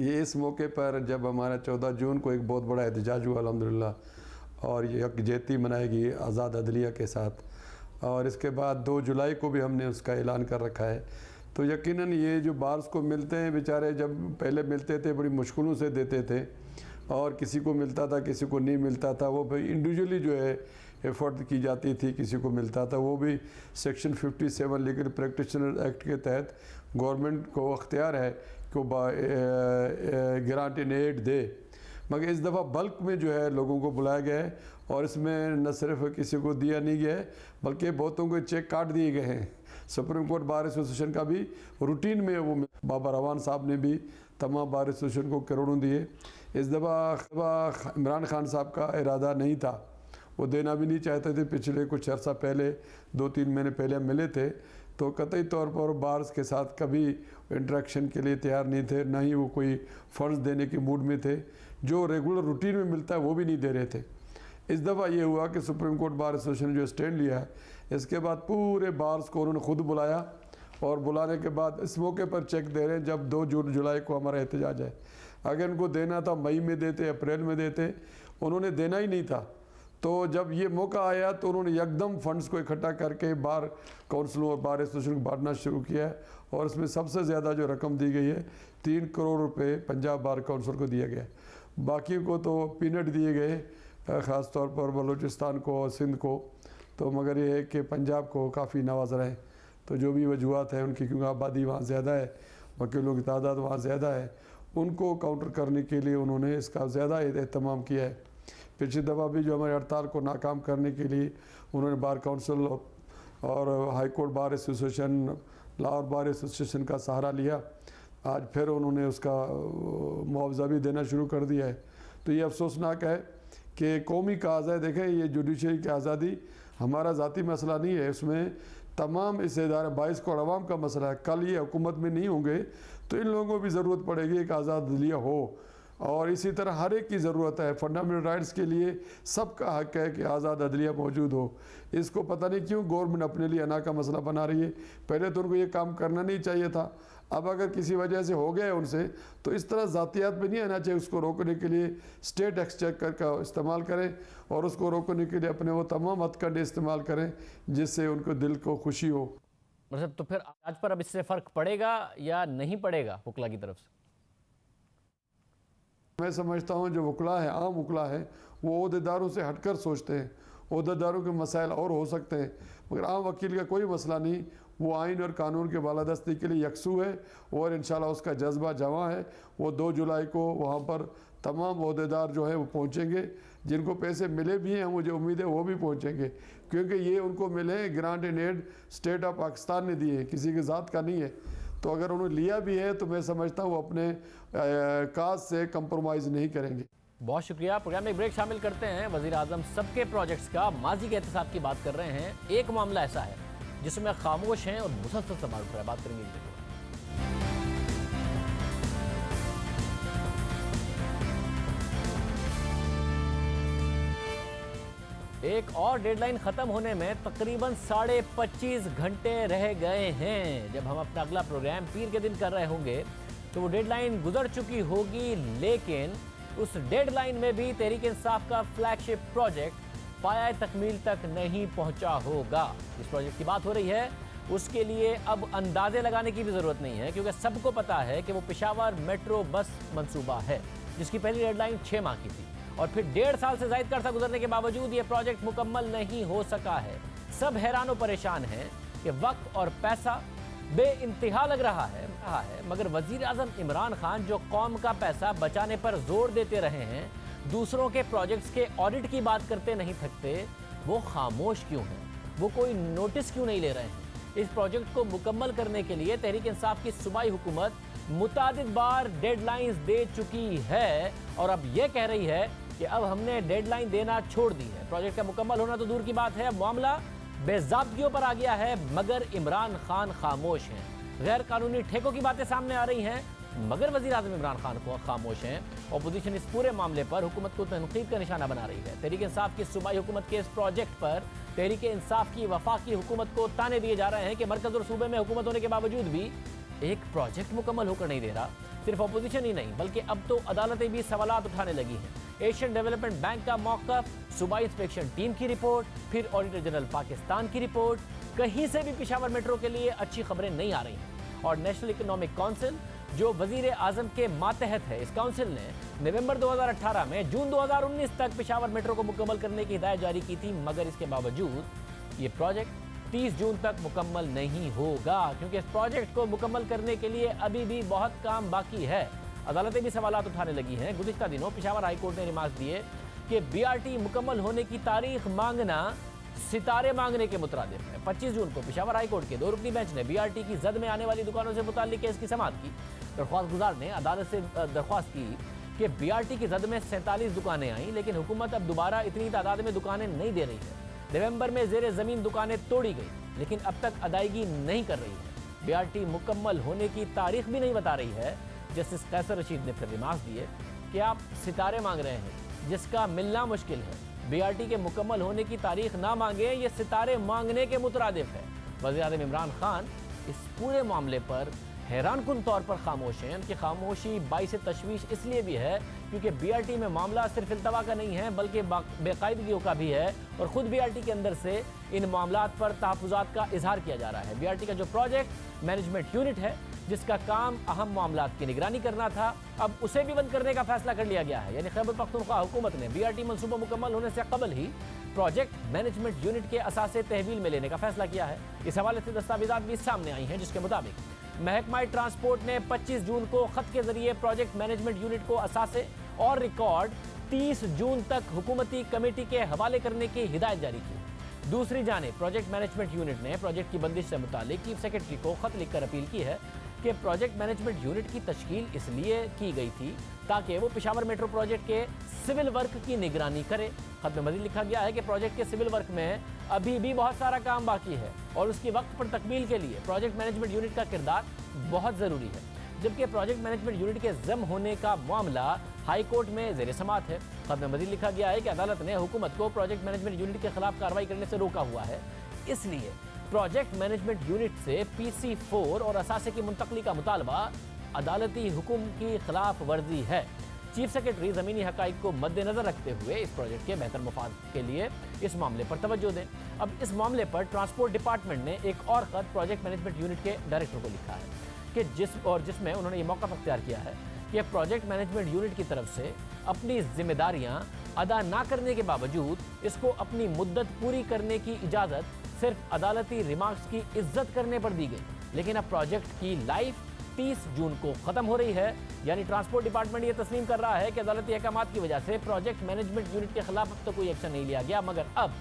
ये इस मौके पर जब हमारा 14 जून को एक बहुत बड़ा एहतजाज हुआ अल्हम्दुलिल्लाह और ये यकजहती मनाएगी आज़ाद अदलिया के साथ, और इसके बाद 2 जुलाई को भी हमने उसका ऐलान कर रखा है। तो यकीनन ये जो बार्स को मिलते हैं, बेचारे जब पहले मिलते थे बड़ी मुश्किलों से देते थे और किसी को मिलता था किसी को नहीं मिलता था, वो भाई इंडिविजुअली जो है एफर्ट की जाती थी, किसी को मिलता था, वो भी सेक्शन 57 लीगल प्रैक्टिशनर एक्ट के तहत गवर्नमेंट को अख्तियार है कि वो ग्रांट इन एड दे। मगर इस दफ़ा बल्क में जो है लोगों को बुलाया गया है और इसमें न सिर्फ किसी को दिया नहीं गया है बल्कि बहुतों को चेक काट दिए गए हैं। सुप्रीम कोर्ट बार एसोसिएशन का भी रूटीन में वो बाबर रवान साहब ने भी तमाम बार एसोसिएशन को करोड़ों दिए। इस दफ़ा इमरान खान साहब का इरादा नहीं था, वो देना भी नहीं चाहते थे। पिछले कुछ अर्सा पहले 2-3 महीने पहले मिले थे तो कतई तौर पर बार्स के साथ कभी इंटरेक्शन के लिए तैयार नहीं थे, ना ही वो कोई फ़ंड्स देने के मूड में थे। जो रेगुलर रूटीन में मिलता है वो भी नहीं दे रहे थे। इस दफ़ा ये हुआ कि सुप्रीम कोर्ट बार एसोसिएशन जो स्टैंड लिया है, इसके बाद पूरे बार्स को उन्होंने खुद बुलाया और बुलाने के बाद इस मौके पर चेक दे रहे हैं जब 2 जुलाई को हमारा एहतजाज है। अगर इनको देना था मई में देते, अप्रैल में देते, उन्होंने देना ही नहीं था। तो जब ये मौका आया तो उन्होंने एकदम फंड्स को इकट्ठा करके बार काउंसिलों और बार एसोसिएशन को बांटना शुरू किया है और इसमें सबसे ज़्यादा जो रकम दी गई है 3 करोड़ रुपए पंजाब बार काउंसिल को दिया गया। बाकी को तो पीनट दिए गए, ख़ास तौर पर बलूचिस्तान को और सिंध को। तो मगर ये है कि पंजाब को काफ़ी नवाज रहे हैं। तो जो भी वजूहत है उनकी, क्योंकि आबादी वहाँ ज़्यादा है, वकीलों की तादाद वहाँ ज़्यादा है, उनको काउंटर करने के लिए उन्होंने इसका ज़्यादा एहतमाम किया है। पिछली दफ़ा भी जो हमारी हड़ताल को नाकाम करने के लिए उन्होंने बार काउंसिल और high court bar association, Lahore bar association का सहारा लिया। आज फिर उन्होंने उसका मुआवजा भी देना शुरू कर दिया है। तो ये अफसोसनाक है कि कौमी काज है। देखें, ये जुडिशरी की आज़ादी हमारा ज़ाती मसला नहीं है, इसमें तमाम इस इदारे 22 करोड़ आवाम का मसला है। कल ये हुकूमत में नहीं होंगे तो इन लोगों को भी ज़रूरत पड़ेगी एक आज़ाद अदलिया हो, और इसी तरह हर एक की ज़रूरत है। फंडामेंटल राइट्स के लिए सबका हक है कि आज़ाद अदलिया मौजूद हो। इसको पता नहीं क्यों गवर्नमेंट अपने लिए अना का मसला बना रही है। पहले तो उनको ये काम करना नहीं चाहिए था। अब अगर किसी वजह से हो गया उनसे तो इस तरह ज़ातियात पे नहीं आना चाहिए। उसको रोकने के लिए स्टेट एक्सचेकर का इस्तेमाल करें और उसको रोकने के लिए अपने वो तमाम हथकंडे इस्तेमाल करें जिससे उनको दिल को खुशी हो। मतलब तो फिर आज पर अब इससे फ़र्क पड़ेगा या नहीं पड़ेगा वकला की तरफ से? मैं समझता हूँ जो वकला है, आम वकला है, वो ओहदेदारों से हटकर सोचते हैं। ओहदेदारों के मसाइल और हो सकते हैं, मगर आम वकील का कोई मसला नहीं। वो आइन और कानून के बालादस्ती के लिए यकसू है और इंशाल्लाह उसका जज्बा जवां है। वो 2 जुलाई को वहाँ पर तमाम ओहदेदार जो है वो पहुँचेंगे। जिनको पैसे मिले भी हैं, मुझे उम्मीद है वो भी पहुँचेंगे, क्योंकि ये उनको मिले grant in aid state of Pakistan ने दिए, किसी के ज़ात का नहीं है। तो अगर उन्होंने लिया भी है तो मैं समझता हूँ वो अपने काज से कंप्रोमाइज़ नहीं करेंगे। बहुत शुक्रिया। प्रोग्राम में एक ब्रेक शामिल करते हैं। वज़ीर आज़म सबके प्रोजेक्ट्स का माजी के एहतसाब की बात कर रहे हैं। एक मामला ऐसा है जिसमें खामोश हैं और मुसलसल सवाल उठ रहा है, बात करेंगे इस पर। एक और डेडलाइन खत्म होने में तकरीबन 25.5 घंटे रह गए हैं। जब हम अपना अगला प्रोग्राम पीर के दिन कर रहे होंगे तो वो डेडलाइन गुजर चुकी होगी, लेकिन उस डेडलाइन में भी तहरीक इंसाफ का फ्लैगशिप प्रोजेक्ट पाया तकमील तक नहीं पहुंचा होगा। जिस प्रोजेक्ट की बात हो रही है उसके लिए अब अंदाजे लगाने की भी ज़रूरत नहीं है, क्योंकि सबको पता है कि वो पेशावर मेट्रो बस मंसूबा है जिसकी पहली डेडलाइन 6 माह की थी और फिर 1.5 साल से ज़ायद का अरसा गुजरने के बावजूद ये प्रोजेक्ट मुकम्मल नहीं हो सका है। सब हैरान और परेशान हैं कि वक्त और पैसा बेइंतहा लग रहा है, मगर वज़ीर आज़म इमरान खान जो कौम का पैसा बचाने पर जोर देते रहे हैं, दूसरों के प्रोजेक्ट्स के ऑडिट की बात करते नहीं थकते, वो खामोश क्यों हैं? वो कोई नोटिस क्यों नहीं ले रहे हैं? इस प्रोजेक्ट को मुकम्मल करने के लिए तहरीक इंसाफ की सूबाई हुकूमत मुतादिद बार डेडलाइंस दे चुकी है और अब यह कह रही है कि अब हमने डेडलाइन देना छोड़ दी है। प्रोजेक्ट का मुकम्मल होना तो दूर की बात है, मामला बेज़ाब्तियों पर आ गया है, मगर इमरान खान खामोश हैं। गैर कानूनी ठेकों की बातें सामने आ रही हैं, मगर वज़ीर आज़म इमरान खान को खामोश हैं। अपोजिशन इस पूरे मामले पर हुकूमत को तनकीद का निशाना बना रही है। तहरीक इंसाफ की सूबाई हुकूमत के इस प्रोजेक्ट पर तहरीक इंसाफ की वफाकी हुकूमत को ताने दिए जा रहे हैं कि मरकज़ और सूबे में हुकूमत होने के बावजूद भी एक प्रोजेक्ट मुकम्मल होकर नहीं दे रहा। सिर्फ अपोजिशन ही नहीं बल्कि अब तो अदालतें भी सवालात उठाने लगी हैं। एशियन डेवलपमेंट बैंक का मौक़िफ़, सूबाई इंस्पेक्शन टीम की रिपोर्ट, फिर ऑडिटर जनरल पाकिस्तान की रिपोर्ट, कहीं से भी पेशावर मेट्रो के लिए अच्छी खबरें नहीं आ रही हैं। और नेशनल इकोनॉमिक काउंसिल जो वज़ीर आज़म के मातहत है, इस काउंसिल ने नवंबर 2018 में जून 2019 तक पेशावर मेट्रो को मुकम्मल करने की हिदायत जारी की थी, मगर इसके बावजूद ये प्रोजेक्ट 30 जून तक मुकम्मल नहीं होगा, क्योंकि इस प्रोजेक्ट को मुकम्मल करने के लिए अभी भी बहुत काम बाकी है। अदालतें भी सवालात उठाने लगी हैं। गुज़िश्ता दिनों पेशावर हाई कोर्ट ने रिमार्क दिए कि BRT मुकम्मल होने की तारीख मांगना सितारे मांगने के मुतरादिफ है। 25 जून को पेशावर हाई कोर्ट के 2 रुकनी बेंच ने BRT की जद में आने वाली दुकानों से मुताल्लिक केस की समाअत की। दरख्वास्त गुजार ने अदालत से दरख्वास्त की कि BRT की जद में 47 दुकानें आईं, लेकिन हुकूमत अब दोबारा इतनी तादाद में दुकानें नहीं दे रही है। नवंबर में ज़ेरे ज़मीन दुकानें तोड़ी गई, लेकिन अब तक अदायगी नहीं कर रही है। BRT मुकम्मल होने की तारीख भी नहीं बता रही है। जस्टिस कैसर रशीद ने फिर रिमार्क दिए कि आप सितारे मांग रहे हैं जिसका मिलना मुश्किल है। BRT के मुकम्मल होने की तारीख ना मांगे, ये सितारे मांगने के मुतरादिफ है। वज़ीर आज़म इमरान खान इस पूरे मामले पर हैरानकुन तौर पर खामोश हैं। उनकी खामोशी बाइस तशवीश इसलिए भी है क्योंकि BRT में मामला सिर्फ इल्तवा का नहीं है बल्कि बेकायदगियों का भी है, और ख़ुद BRT के अंदर से इन मामलात पर तहफ़्फ़ुज़ात का इजहार किया जा रहा है। BRT का जो प्रोजेक्ट मैनेजमेंट यूनिट है जिसका काम अहम मामलात की निगरानी करना था, अब उसे भी बंद करने का फैसला कर लिया गया है। यानी खैबर पख्तूनख्वा हुकूमत ने BRT मनसूबा मुकम्मल होने से कबल ही प्रोजेक्ट मैनेजमेंट यूनिट के असासे तहवील में लेने का फैसला किया है। इस हवाले से दस्तावेज़ात भी सामने आई हैं जिसके मुताबिक महकमा ट्रांसपोर्ट ने 25 जून को खत के जरिए प्रोजेक्ट मैनेजमेंट यूनिट को असासे और रिकॉर्ड 30 जून तक हुकूमती कमेटी के हवाले करने की हिदायत जारी की। दूसरी जानिब प्रोजेक्ट मैनेजमेंट यूनिट ने प्रोजेक्ट की बंदिश से मुतालिक चीफ सेक्रेटरी को खत लिखकर अपील की है कि प्रोजेक्ट मैनेजमेंट यूनिट की तश्कील इसलिए की गई थी ताकि वो पेशावर मेट्रो प्रोजेक्ट के सिविल वर्क की निगरानी करे। खत में मज़ीद लिखा गया है कि प्रोजेक्ट के सिविल वर्क में अभी भी बहुत सारा काम बाकी है और उसकी वक्त पर तकमील के लिए प्रोजेक्ट मैनेजमेंट यूनिट का किरदार बहुत ज़रूरी है, जबकि प्रोजेक्ट मैनेजमेंट यूनिट के जम होने का मामला हाई कोर्ट में ज़ेर समात है। खत में मज़ीद लिखा गया है कि अदालत ने हुकूमत को प्रोजेक्ट मैनेजमेंट यूनिट के खिलाफ कार्रवाई करने से रोका हुआ है, इसलिए प्रोजेक्ट मैनेजमेंट यूनिट से PC4 और असासे की मुंतकली का मुतालबा अदालती हुक्म की खिलाफ वर्जी है। चीफ सेक्रेटरी ज़मीनी हक़ाइक़ को मद्देनज़र रखते हुए इस प्रोजेक्ट के बेहतर मुफाद के लिए इस मामले पर तवज्जो दें। अब इस मामले पर ट्रांसपोर्ट डिपार्टमेंट ने एक और ख़त प्रोजेक्ट मैनेजमेंट यूनिट के डायरेक्टर को लिखा है कि जिसमें उन्होंने ये मौक़िफ़ अख्तियार किया है कि प्रोजेक्ट मैनेजमेंट यूनिट की तरफ से अपनी जिम्मेदारियां अदा ना करने के बावजूद इसको अपनी मुद्दत पूरी करने की इजाज़त सिर्फ अदालती रिमार्क्स की इज्जत करने पर दी गई, लेकिन अब प्रोजेक्ट की लाइफ 30 जून को ख़त्म हो रही है। यानी ट्रांसपोर्ट डिपार्टमेंट ये तस्लीम कर रहा है कि अदालती अहकामात की वजह से प्रोजेक्ट मैनेजमेंट यूनिट के खिलाफ अब तक कोई एक्शन नहीं लिया गया, मगर अब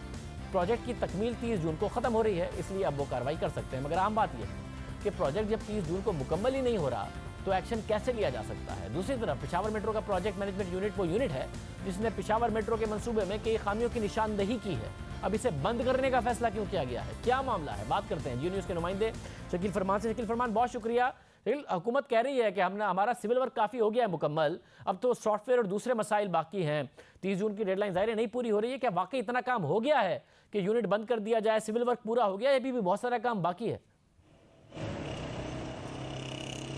प्रोजेक्ट की तकमील 30 जून को ख़त्म हो रही है, इसलिए अब वो कार्रवाई कर सकते हैं। मगर अहम बात यह है कि प्रोजेक्ट जब 30 जून को मुकम्मल ही नहीं हो रहा तो एक्शन कैसे लिया जा सकता है। दूसरी तरफ पेशावर मेट्रो का प्रोजेक्ट मैनेजमेंट यूनिट वो यूनिट है जिसने पेशावर मेट्रो के मंसूबे में कई खामियों की निशानदही की है। अब इसे बंद करने का फैसला क्यों किया गया है, क्या मामला है, बात करते हैं जियो न्यूज़ के नुमाइंदे शकील फरमान से। शकील फरमान, बहुत शुक्रिया। हुकूमत कह रही है कि हमारा सिविल वर्क काफ़ी हो गया है मुकम्मल, अब तो सॉफ्टवेयर और दूसरे मसाइल बाकी हैं। 30 जून की डेडलाइन ज़ाहिर नहीं पूरी हो रही है, क्या वाकई इतना काम हो गया है कि यूनिट बंद कर दिया जाए, सिविल वर्क पूरा हो गया है, अभी भी बहुत सारा काम बाकी है?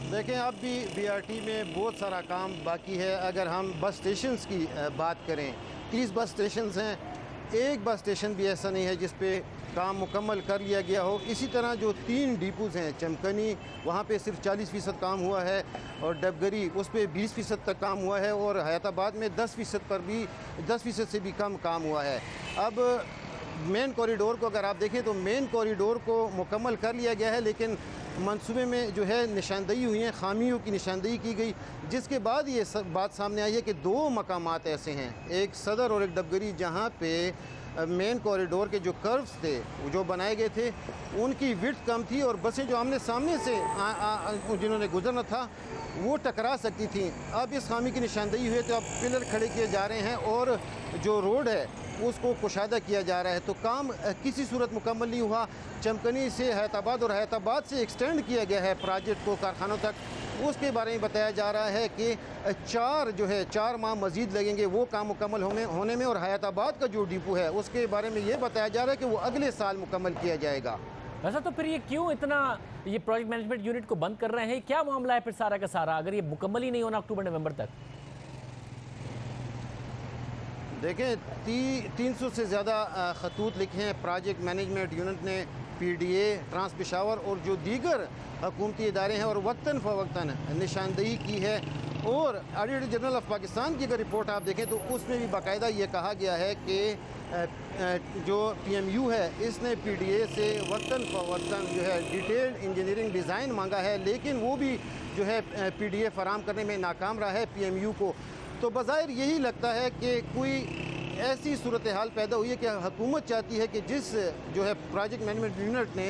देखें, अब भी BRT में बहुत सारा काम बाकी है। अगर हम बस स्टेशंस की बात करें, 30 बस स्टेशंस हैं, एक बस स्टेशन भी ऐसा नहीं है जिस पे काम मुकम्मल कर लिया गया हो। इसी तरह जो 3 डिपोज़ हैं, चमकनी वहाँ पे सिर्फ 40% काम हुआ है और डबगरी उस पर 20% तक काम हुआ है और हयाताबाद में 10% से भी कम काम हुआ है। अब मेन कॉरिडोर को अगर आप देखें तो मेन कॉरिडोर को मुकम्मल कर लिया गया है, लेकिन मंसूबे में जो है निशानदेही हुई हैं, खामियों की निशानदेही की गई, जिसके बाद ये बात सामने आई है कि 2 मकामात ऐसे हैं, एक सदर और एक डबगरी, जहाँ पे मेन कॉरिडोर के जो कर्व्स थे जो बनाए गए थे उनकी विड्थ कम थी और बसें जो आमने सामने से जिन्होंने गुजरना था वो टकरा सकती थी। अब इस खामी की निशानदेही हुई है तो अब पिलर खड़े किए जा रहे हैं और जो रोड है उसको कुशादा किया जा रहा है, तो काम किसी सूरत मुकम्मल नहीं हुआ। चमकनी से हैदराबाद और हैदराबाद से एक्सटेंड किया गया है प्रोजेक्ट को कारखानों तक, उसके बारे में बताया जा रहा है कि 4 माह मज़ीद लगेंगे वो काम मुकम्मल होने में, और हैदराबाद का जो डिपो है उसके बारे में ये बताया जा रहा है कि वो अगले साल मुकम्मल किया जाएगा। वैसा तो फिर ये क्यों इतना ये प्रोजेक्ट मैनेजमेंट यूनिट को बंद कर रहे हैं, क्या मामला है फिर सारा का सारा, अगर ये मुकम्मल ही नहीं होना अक्टूबर-नवंबर तक? देखें, 300 से ज़्यादा खतूत लिखे हैं प्रोजेक्ट मैनेजमेंट यूनिट ने, PDA, ट्रांस पेशावर और जो दीगर हुकूमती इदारे हैं, और वक्तन फ़वक्तन निशानदेही की है। और ऑडिटर जनरल ऑफ पाकिस्तान की अगर रिपोर्ट आप देखें तो उसमें भी बाकायदा ये कहा गया है कि जो PMU है इसने PDA से वक्तन फ़वक्तन जो है डिटेल्ड इंजीनियरिंग डिज़ाइन मांगा है, लेकिन वो भी जो है PDA फराम करने में नाकाम रहा है PMU को। तो बज़ाहिर यही लगता है कि कोई ऐसी सूरत हाल पैदा हुई है कि हुकूमत चाहती है कि जिस जो है प्रोजेक्ट मैनेजमेंट यूनिट ने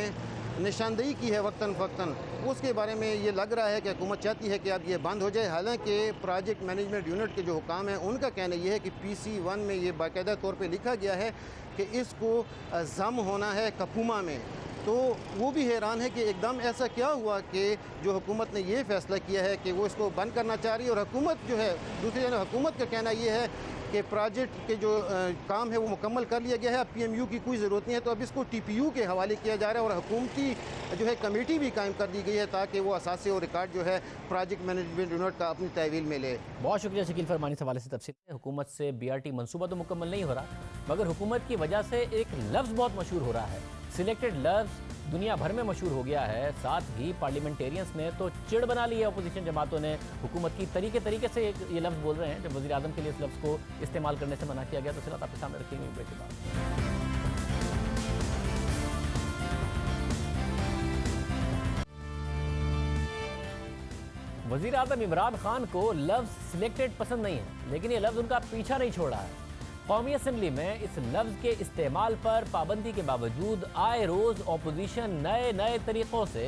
निशानदेही की है वक्तन फ़वक्तन, उसके बारे में ये लग रहा है कि हुकूमत चाहती है कि अब ये बंद हो जाए। हालांकि प्रोजेक्ट मैनेजमेंट यूनिट के जो हुकाम हैं उनका कहना यह है कि PC1 में ये बाकायदा तौर पे लिखा गया है कि इसको ज़म होना है कपूमा में। तो वो भी हैरान है कि एकदम ऐसा क्या हुआ कि जो हुकूमत ने ये फ़ैसला किया है कि वो इसको बंद करना चाह रही है, और हुकूमत जो है दूसरी जानब हुकूमत का कहना ये है कि प्रोजेक्ट के जो काम है वो मुकम्मल कर लिया गया है, अब PMU की कोई ज़रूरत नहीं है, तो अब इसको TPU के हवाले किया जा रहा है और हुकूमती जो है कमेटी भी कायम कर दी गई है ताकि वो असासे और रिकॉर्ड जो है प्रोजेक्ट मैनेजमेंट यूनिट का अपनी तहवील में ले। बहुत शुक्रिया शकील फरमानी इस हवाले से तफसील। हुकूमत से BRT मनसूबा तो मुकम्मल नहीं हो रहा, मगर हुकूमत की वजह से एक लफ्ज़ बहुत मशहूर हो रहा है, सिलेक्टेड लफ्ज़ दुनिया भर में मशहूर हो गया है। साथ ही पार्लियामेंटेरियंस ने तो चिड़ बना ली है, अपोजिशन जमातों ने हुकूमत की तरीके से ये लफ्ज़ बोल रहे हैं। जब वज़ीर आज़म के लिए इस लफ्ज़ को इस्तेमाल करने से मना किया गया तो सिर्फ आपके सामने रखेंगे ब्रेक के बाद। वजीर आज़म इमरान खान को लफ्ज़ सिलेक्टेड पसंद नहीं है, लेकिन ये लफ्ज़ उनका पीछा नहीं छोड़ा है। कौमी असम्बली में इस लफ्ज़ के इस्तेमाल पर पाबंदी के बावजूद आए रोज़ अपोजिशन नए नए तरीक़ों से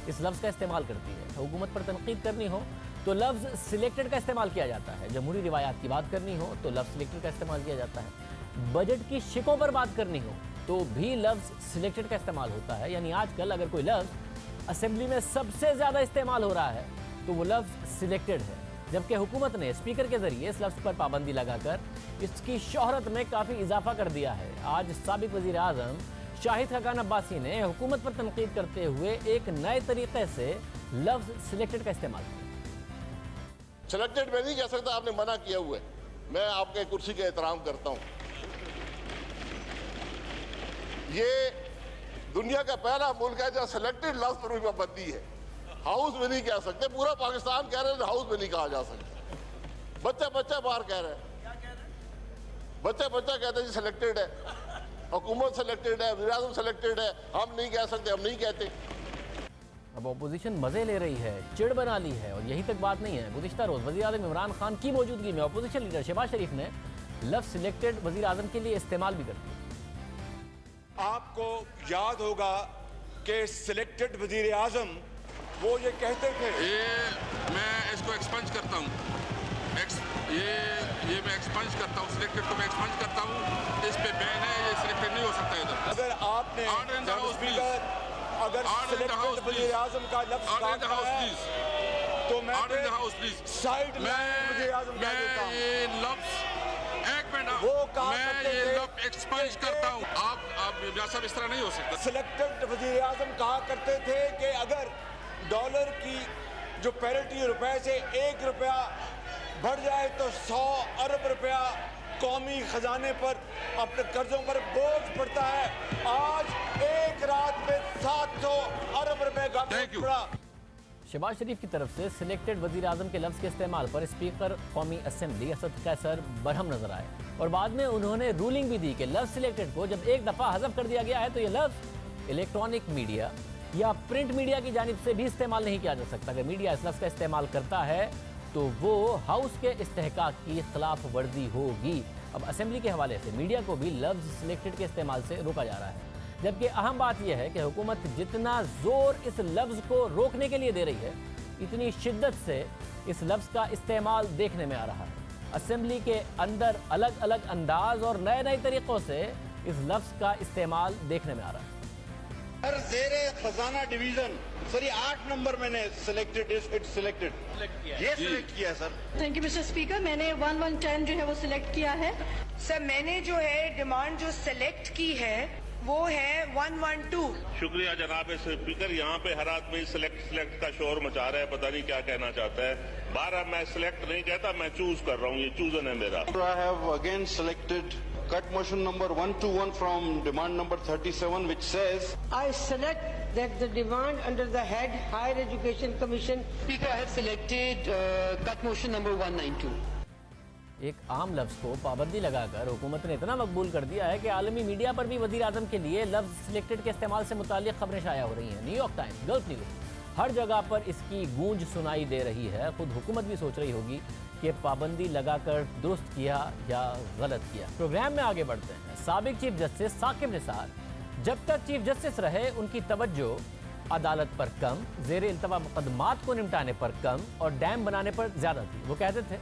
इस लफ्ज़ का इस्तेमाल करती है। हुकूमत पर तनकीद करनी हो तो लफ्ज़ सिलेक्टेड का इस्तेमाल किया जाता है, जमहूरी रिवायात की बात करनी हो तो लफ्ज़ सिलेक्टेड का इस्तेमाल किया जाता है, बजट की शिकों पर बात करनी हो तो भी लफ्ज़ सिलेक्टेड का इस्तेमाल होता है। यानी आजकल अगर कोई लफ्ज़ असेंबली में सबसे ज़्यादा इस्तेमाल हो रहा है तो वो लफ्ज़ सिलेक्टेड है, जबकि हुकूमत ने स्पीकर के ज़रिए इस लफ्ज़ पर पाबंदी लगाकर इसकी शोहरत में काफ़ी इजाफा कर दिया है। आज साबिक वज़ीर आज़म शाहिद खाकान अब्बासी ने हुकूमत पर तनकीद करते हुए एक नए तरीके से लफ्ज़ सिलेक्टेड का इस्तेमाल किया। सिलेक्टेड मैं नहीं कह सकता, आपने मना किया हुआ है, मैं आपके कुर्सी का एहतराम करता हूं। ये दुनिया का पहला मुल्क है जहां सिलेक्टेड लफ्ज पर भी पाबंदी है। हाउस में नहीं कह सकते, पूरा पाकिस्तान कह रहे हैं हाउस में नहीं कहा जा सकता। बच्चा बच्चा बाहर कह रहा है, बच्चा बच्चा कहते हैं जी सिलेक्टेड है, हुकूमत सिलेक्टेड है, वज़ीर आज़म सिलेक्टेड है, हम नहीं कह सकते, हम नहीं कहते। अब अपोजिशन मजे ले रही है, चिड़ बना ली है और यही तक बात नहीं है। गुज़िश्ता रोज़ वज़ीर आज़म इमरान खान की मौजूदगी में अपोजिशन लीडर शहबाज शरीफ ने लफ्ज़ सिलेक्टेड वज़ीर आज़म के लिए इस्तेमाल भी कर दिया। आपको याद होगा कि सिलेक्टेड वज़ीर आज़म वो ये कहते थे, ये मैं इसको एक्सपंज करता हूँ, ये मैं एक्सपंज करता हूँ, सिलेक्टेड को मैं एक्सपंज करता हूँ, इस पे बैन है, ये सिलेक्टेड नहीं हो सकता इधर। अगर आपने अगर सिलेक्टेड वज़ीर आज़म का लफ्ज़ काटा है तो मैं साइड वज़ीर आज़म का देता हूँ। ये लफ्ज़ एक मिनट, वो कहा मैं करते ये थे लफ्ज़ एक्सपंज करता हूँ। आप सब इस तरह नहीं हो सकता। सिलेक्टेड वज़ीर आज़म कहा करते थे कि अगर डॉलर की जो पैरिटी रुपए से 1 रुपया बढ़ जाए तो 100 अरब रुपया कौमी खजाने पर अपने कर्जों पर बोझ पड़ता है। आज एक रात में 700 अरब रुपए का बोझ पड़ा। शहबाज शरीफ की तरफ से सिलेक्टेड वज़ीर आज़म के लफ्ज़ के इस्तेमाल पर स्पीकर कौमी असम्बली असद कैसर बरहम नजर आए और बाद में उन्होंने रूलिंग भी दी कि लफ्ज़ सिलेक्टेड को जब एक दफ़ा हज़फ कर दिया गया है तो ये लफ्ज़ इलेक्ट्रॉनिक मीडिया या प्रिंट मीडिया की जानिब से भी इस्तेमाल नहीं किया जा सकता। अगर मीडिया इस लफ्ज़ का इस्तेमाल करता है तो वो हाउस के इस्तेहकाक की खिलाफ वर्जी होगी। अब असेंबली के हवाले से मीडिया को भी लफ्ज़ सिलेक्टेड के इस्तेमाल से रोका जा रहा है, जबकि अहम बात यह है कि हुकूमत जितना जोर इस लफ्ज़ को रोकने के लिए दे रही है, इतनी शिद्दत से इस लफ्ज़ का इस्तेमाल देखने में आ रहा है। असेंबली के अंदर अलग अलग अंदाज और नए नए तरीक़ों से इस लफ्ज़ का इस्तेमाल देखने में आ रहा है। हर ज़ेरे खजाना डिवीजन सर ये 8 नंबर मैंने सिलेक्टेड ये सिलेक्ट किया sir. Thank you mister speaker, मैंने 1110 जो है वो सिलेक्ट किया है। सर मैंने जो है डिमांड जो सिलेक्ट की है वो है 112। शुक्रिया जनाब स्पीकर, यहाँ पे हर आदमी सिलेक्ट का शोर मचा रहा है, पता नहीं क्या कहना चाहता है। 12 मैं सिलेक्ट नहीं कहता, मैं चूज कर रहा हूँ, ये चूजन है मेरा। I have again selected cut motion number 121 from demand number 37 which says I select that the demand under the head Higher Education Commission. Speaker, I have selected cut motion number 192. एक आम लफ्ज़ को पाबंदी लगाकर हुकूमत ने इतना मकबूल कर दिया है कि आलमी मीडिया पर भी वज़ीर आज़म के लिए लफ्ज़ सिलेक्टेड के इस्तेमाल से मुताल्लिक़ खबरें शाया हो रही हैं। न्यूयॉर्क टाइम्स, गल्फ न्यूज़, हर जगह पर इसकी गूंज सुनाई दे रही है। खुद हुकूमत भी सोच रही होगी कि पाबंदी लगाकर दुरुस्त किया या गलत किया। प्रोग्राम में आगे बढ़ते हैं। साबिक चीफ जस्टिस साकिब निसार जब तक चीफ जस्टिस रहे उनकी तवज्जो अदालत पर कम, ज़ेर इल्तवा मुकदमात को निपटाने पर कम और डैम बनाने पर ज़्यादा थी। वो कहते थे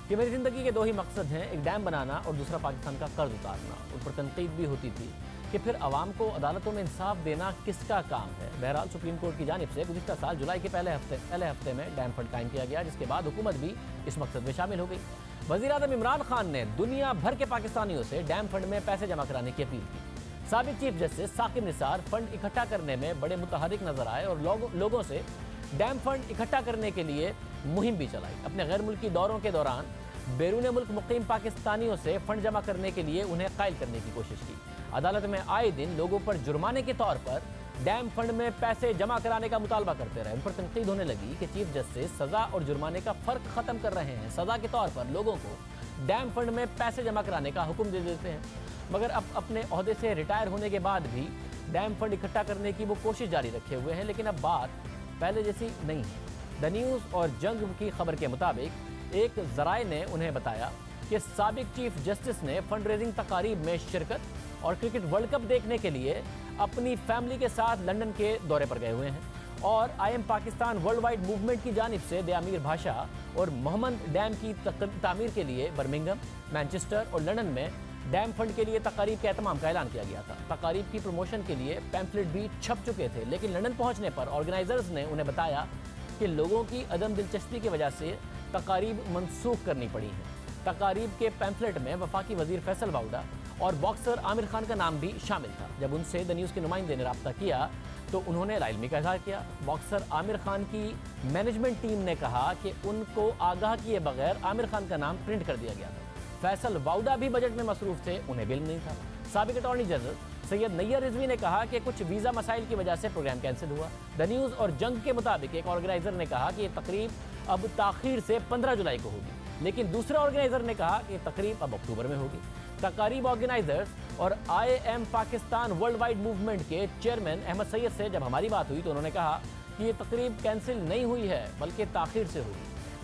कि मेरी ज़िंदगी के 2 ही मकसद हैं, एक डैम बनाना और दूसरा पाकिस्तान का कर्ज उतारना। उन पर तनकीद भी होती थी कि फिर आवाम को अदालतों में इंसाफ देना किसका काम है। बहरहाल सुप्रीम कोर्ट की जानिब से गुज़िश्ता साल जुलाई के पहले हफ्ते में डैम फंड कायम किया गया, जिसके बाद हुकूमत भी इस मकसद में शामिल हो गई। वज़ीर आज़म इमरान खान ने दुनिया भर के पाकिस्तानियों से डैम फंड में पैसे जमा कराने की अपील की। साबिक chief justice Saqib Nisar fund इकट्ठा करने में बड़े मुतहरिक नजर आए और लोगों से डैम फंड इकट्ठा करने के लिए मुहिम भी चलाई। अपने गैर मुल्की दौरों के दौरान बैरून मुल्क मुकीम पाकिस्तानियों से फंड जमा करने के लिए उन्हें कायल करने की कोशिश की। अदालत में आए दिन लोगों पर जुर्माने के तौर पर डैम फंड में पैसे जमा कराने का मुतालबा करते रहे। उन पर तनकीद होने लगी कि चीफ जस्टिस सज़ा और जुर्माने का फ़र्क ख़त्म कर रहे हैं। सज़ा के तौर पर लोगों को डैम फंड में पैसे जमा कराने का हुक्म दे देते हैं, मगर अब अपने ओहदे से रिटायर होने के बाद भी डैम फंड इकट्ठा करने की वो कोशिश जारी रखे हुए हैं। लेकिन अब बात पहले जैसी नहीं है। द न्यूज़ और जंग की खबर के मुताबिक एक जराए ने उन्हें बताया कि साबिक चीफ जस्टिस ने फंड रेजिंग तकारीब में शिरकत और क्रिकेट वर्ल्ड कप देखने के लिए अपनी फैमिली के साथ लंदन के दौरे पर गए हुए हैं और IM Pakistan world wide movement की जानिब से दयामीर भाषा और मोहम्मद डैम की तामीर के लिए बर्मिंघम, मैनचेस्टर और लंदन में डैम फंड के लिए तकारीब के एहतमाम का ऐलान किया गया था। तकारीब की प्रमोशन के लिए पैम्फलेट भी छप चुके थे, लेकिन लंदन पहुंचने पर ऑर्गेनाइजर्स ने उन्हें बताया कि लोगों की अदम दिलचस्पी की वजह से तकारीब मनसूख करनी पड़ी हैं। तकारीब के पैम्फलेट में वफाकी वजीर फैसल वाउडा और बॉक्सर आमिर खान का नाम भी शामिल था। जब उनसे द न्यूज़ के नुमाइंदे ने रब्ता किया तो उन्होंने लाइलमी का इजहार किया। बॉक्सर आमिर खान की मैनेजमेंट टीम ने कहा कि उनको आगाह किए बगैर आमिर खान का नाम प्रिंट कर दिया गया था। फैसल वाउडा भी बजट में मसरूफ थे, उन्हें बिल नहीं था। साबिक अटॉर्नी जनरल सैयद नैयर रिजवी ने कहा कि कुछ वीज़ा मसाइल की वजह से प्रोग्राम कैंसिल हुआ। द न्यूज़ और जंग के मुताबिक एक ऑर्गेनाइजर ने कहा कि ये तकरीब अब ताखीर से 15 जुलाई को होगी, लेकिन दूसरे ऑर्गेनाइजर ने कहा कि तकरीब अब अक्टूबर में होगी। तकारीब ऑर्गेनाइजर्स और IM Pakistan world wide movement के चेयरमैन अहमद सैयद से जब हमारी बात हुई तो उन्होंने कहा कि ये तकरीब कैंसिल नहीं हुई है बल्कि ताखीर से हुई।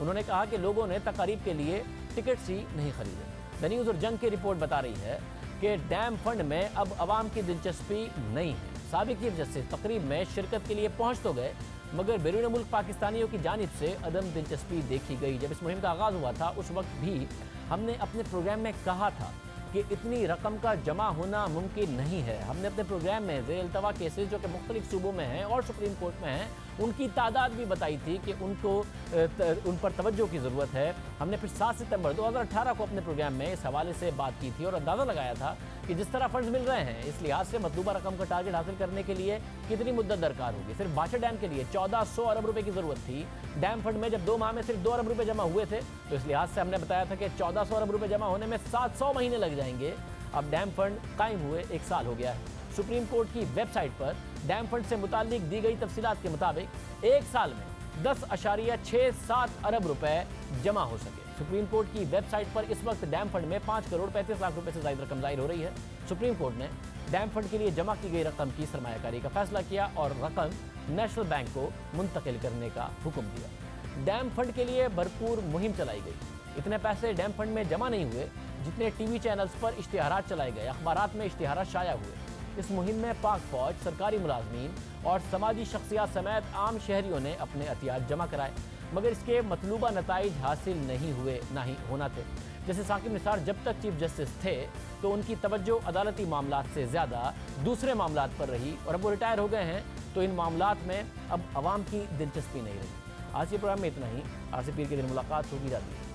उन्होंने कहा कि लोगों ने तकारीब के लिए टिकट्स ही नहीं खरीदे। द न्यूज़ और जंग की रिपोर्ट बता रही है कि डैम फंड में अब आवाम की दिलचस्पी नहीं है। साबिक चीफ जस्टिस तकरीब में शिरकत के लिए पहुंच तो गए, मगर बैरून मुल्क पाकिस्तानियों की जानिब से अदम दिलचस्पी देखी गई। जब इस मुहिम का आगाज़ हुआ था उस वक्त भी हमने अपने प्रोग्राम में कहा था कि इतनी रकम का जमा होना मुमकिन नहीं है। हमने अपने प्रोग्राम में ज़ेर-इल्तवा केसेस जो कि मुख्तलिफ सूबों में हैं और सुप्रीम कोर्ट में हैं उनकी तादाद भी बताई थी कि उन पर तवज्जो की ज़रूरत है। हमने फिर 7 सितंबर 2018 को अपने प्रोग्राम में इस हवाले से बात की थी और अंदाज़ा लगाया था कि जिस तरह फंड्स मिल रहे हैं इस लिहाज से मतलूबा रकम का टारगेट हासिल करने के लिए कितनी मुद्दत दरकार होगी। सिर्फ भाषा डैम के लिए 1400 अरब रुपए की ज़रूरत थी। डैम फंड में जब 2 माह में सिर्फ 2 अरब रुपए जमा हुए थे तो इस लिहाज से हमने बताया था कि 1400 अरब रुपए जमा होने में 700 महीने लग जाएंगे। अब डैम फंड कायम हुए 1 साल हो गया है। सुप्रीम कोर्ट की वेबसाइट पर डैम फंड से मुताल्लिक दी गई तफसीलात के मुताबिक 1 साल में 10.67 अरब रुपए जमा हो सके। सुप्रीम कोर्ट की वेबसाइट पर इस वक्त डैम फंड में 5 करोड़ 35 लाख रुपए से ज़ायद रकम जाहिर हो रही है। सुप्रीम कोर्ट ने डैम फंड के लिए जमा की गई रकम की सरमायाकारी का फैसला किया और रकम नेशनल बैंक को मुंतकिल करने का हुक्म दिया। डैम फंड के लिए भरपूर मुहिम चलाई गई। इतने पैसे डैम फंड में जमा नहीं हुए जितने टीवी चैनल्स पर इश्तिहारात चलाए गए, अखबारात में इश्तिहारात शाया हुए। इस मुहिम में पाक फौज, सरकारी मुलाजमीन और समाजी शख्सियात समेत आम शहरियों ने अपने एहतियात जमा कराए, मगर इसके मतलूबा नताइज हासिल नहीं हुए, ना ही होना थे। जैसे साकिब निसार जब तक चीफ जस्टिस थे तो उनकी तवज्जो अदालती मामलात से ज़्यादा दूसरे मामलात पर रही और अब वो रिटायर हो गए हैं तो इन मामलात में अब आवाम की दिलचस्पी नहीं रही। आज के प्रोग्राम में इतना ही। आज से पीर के दिन मुलाकात होगी। जाती है।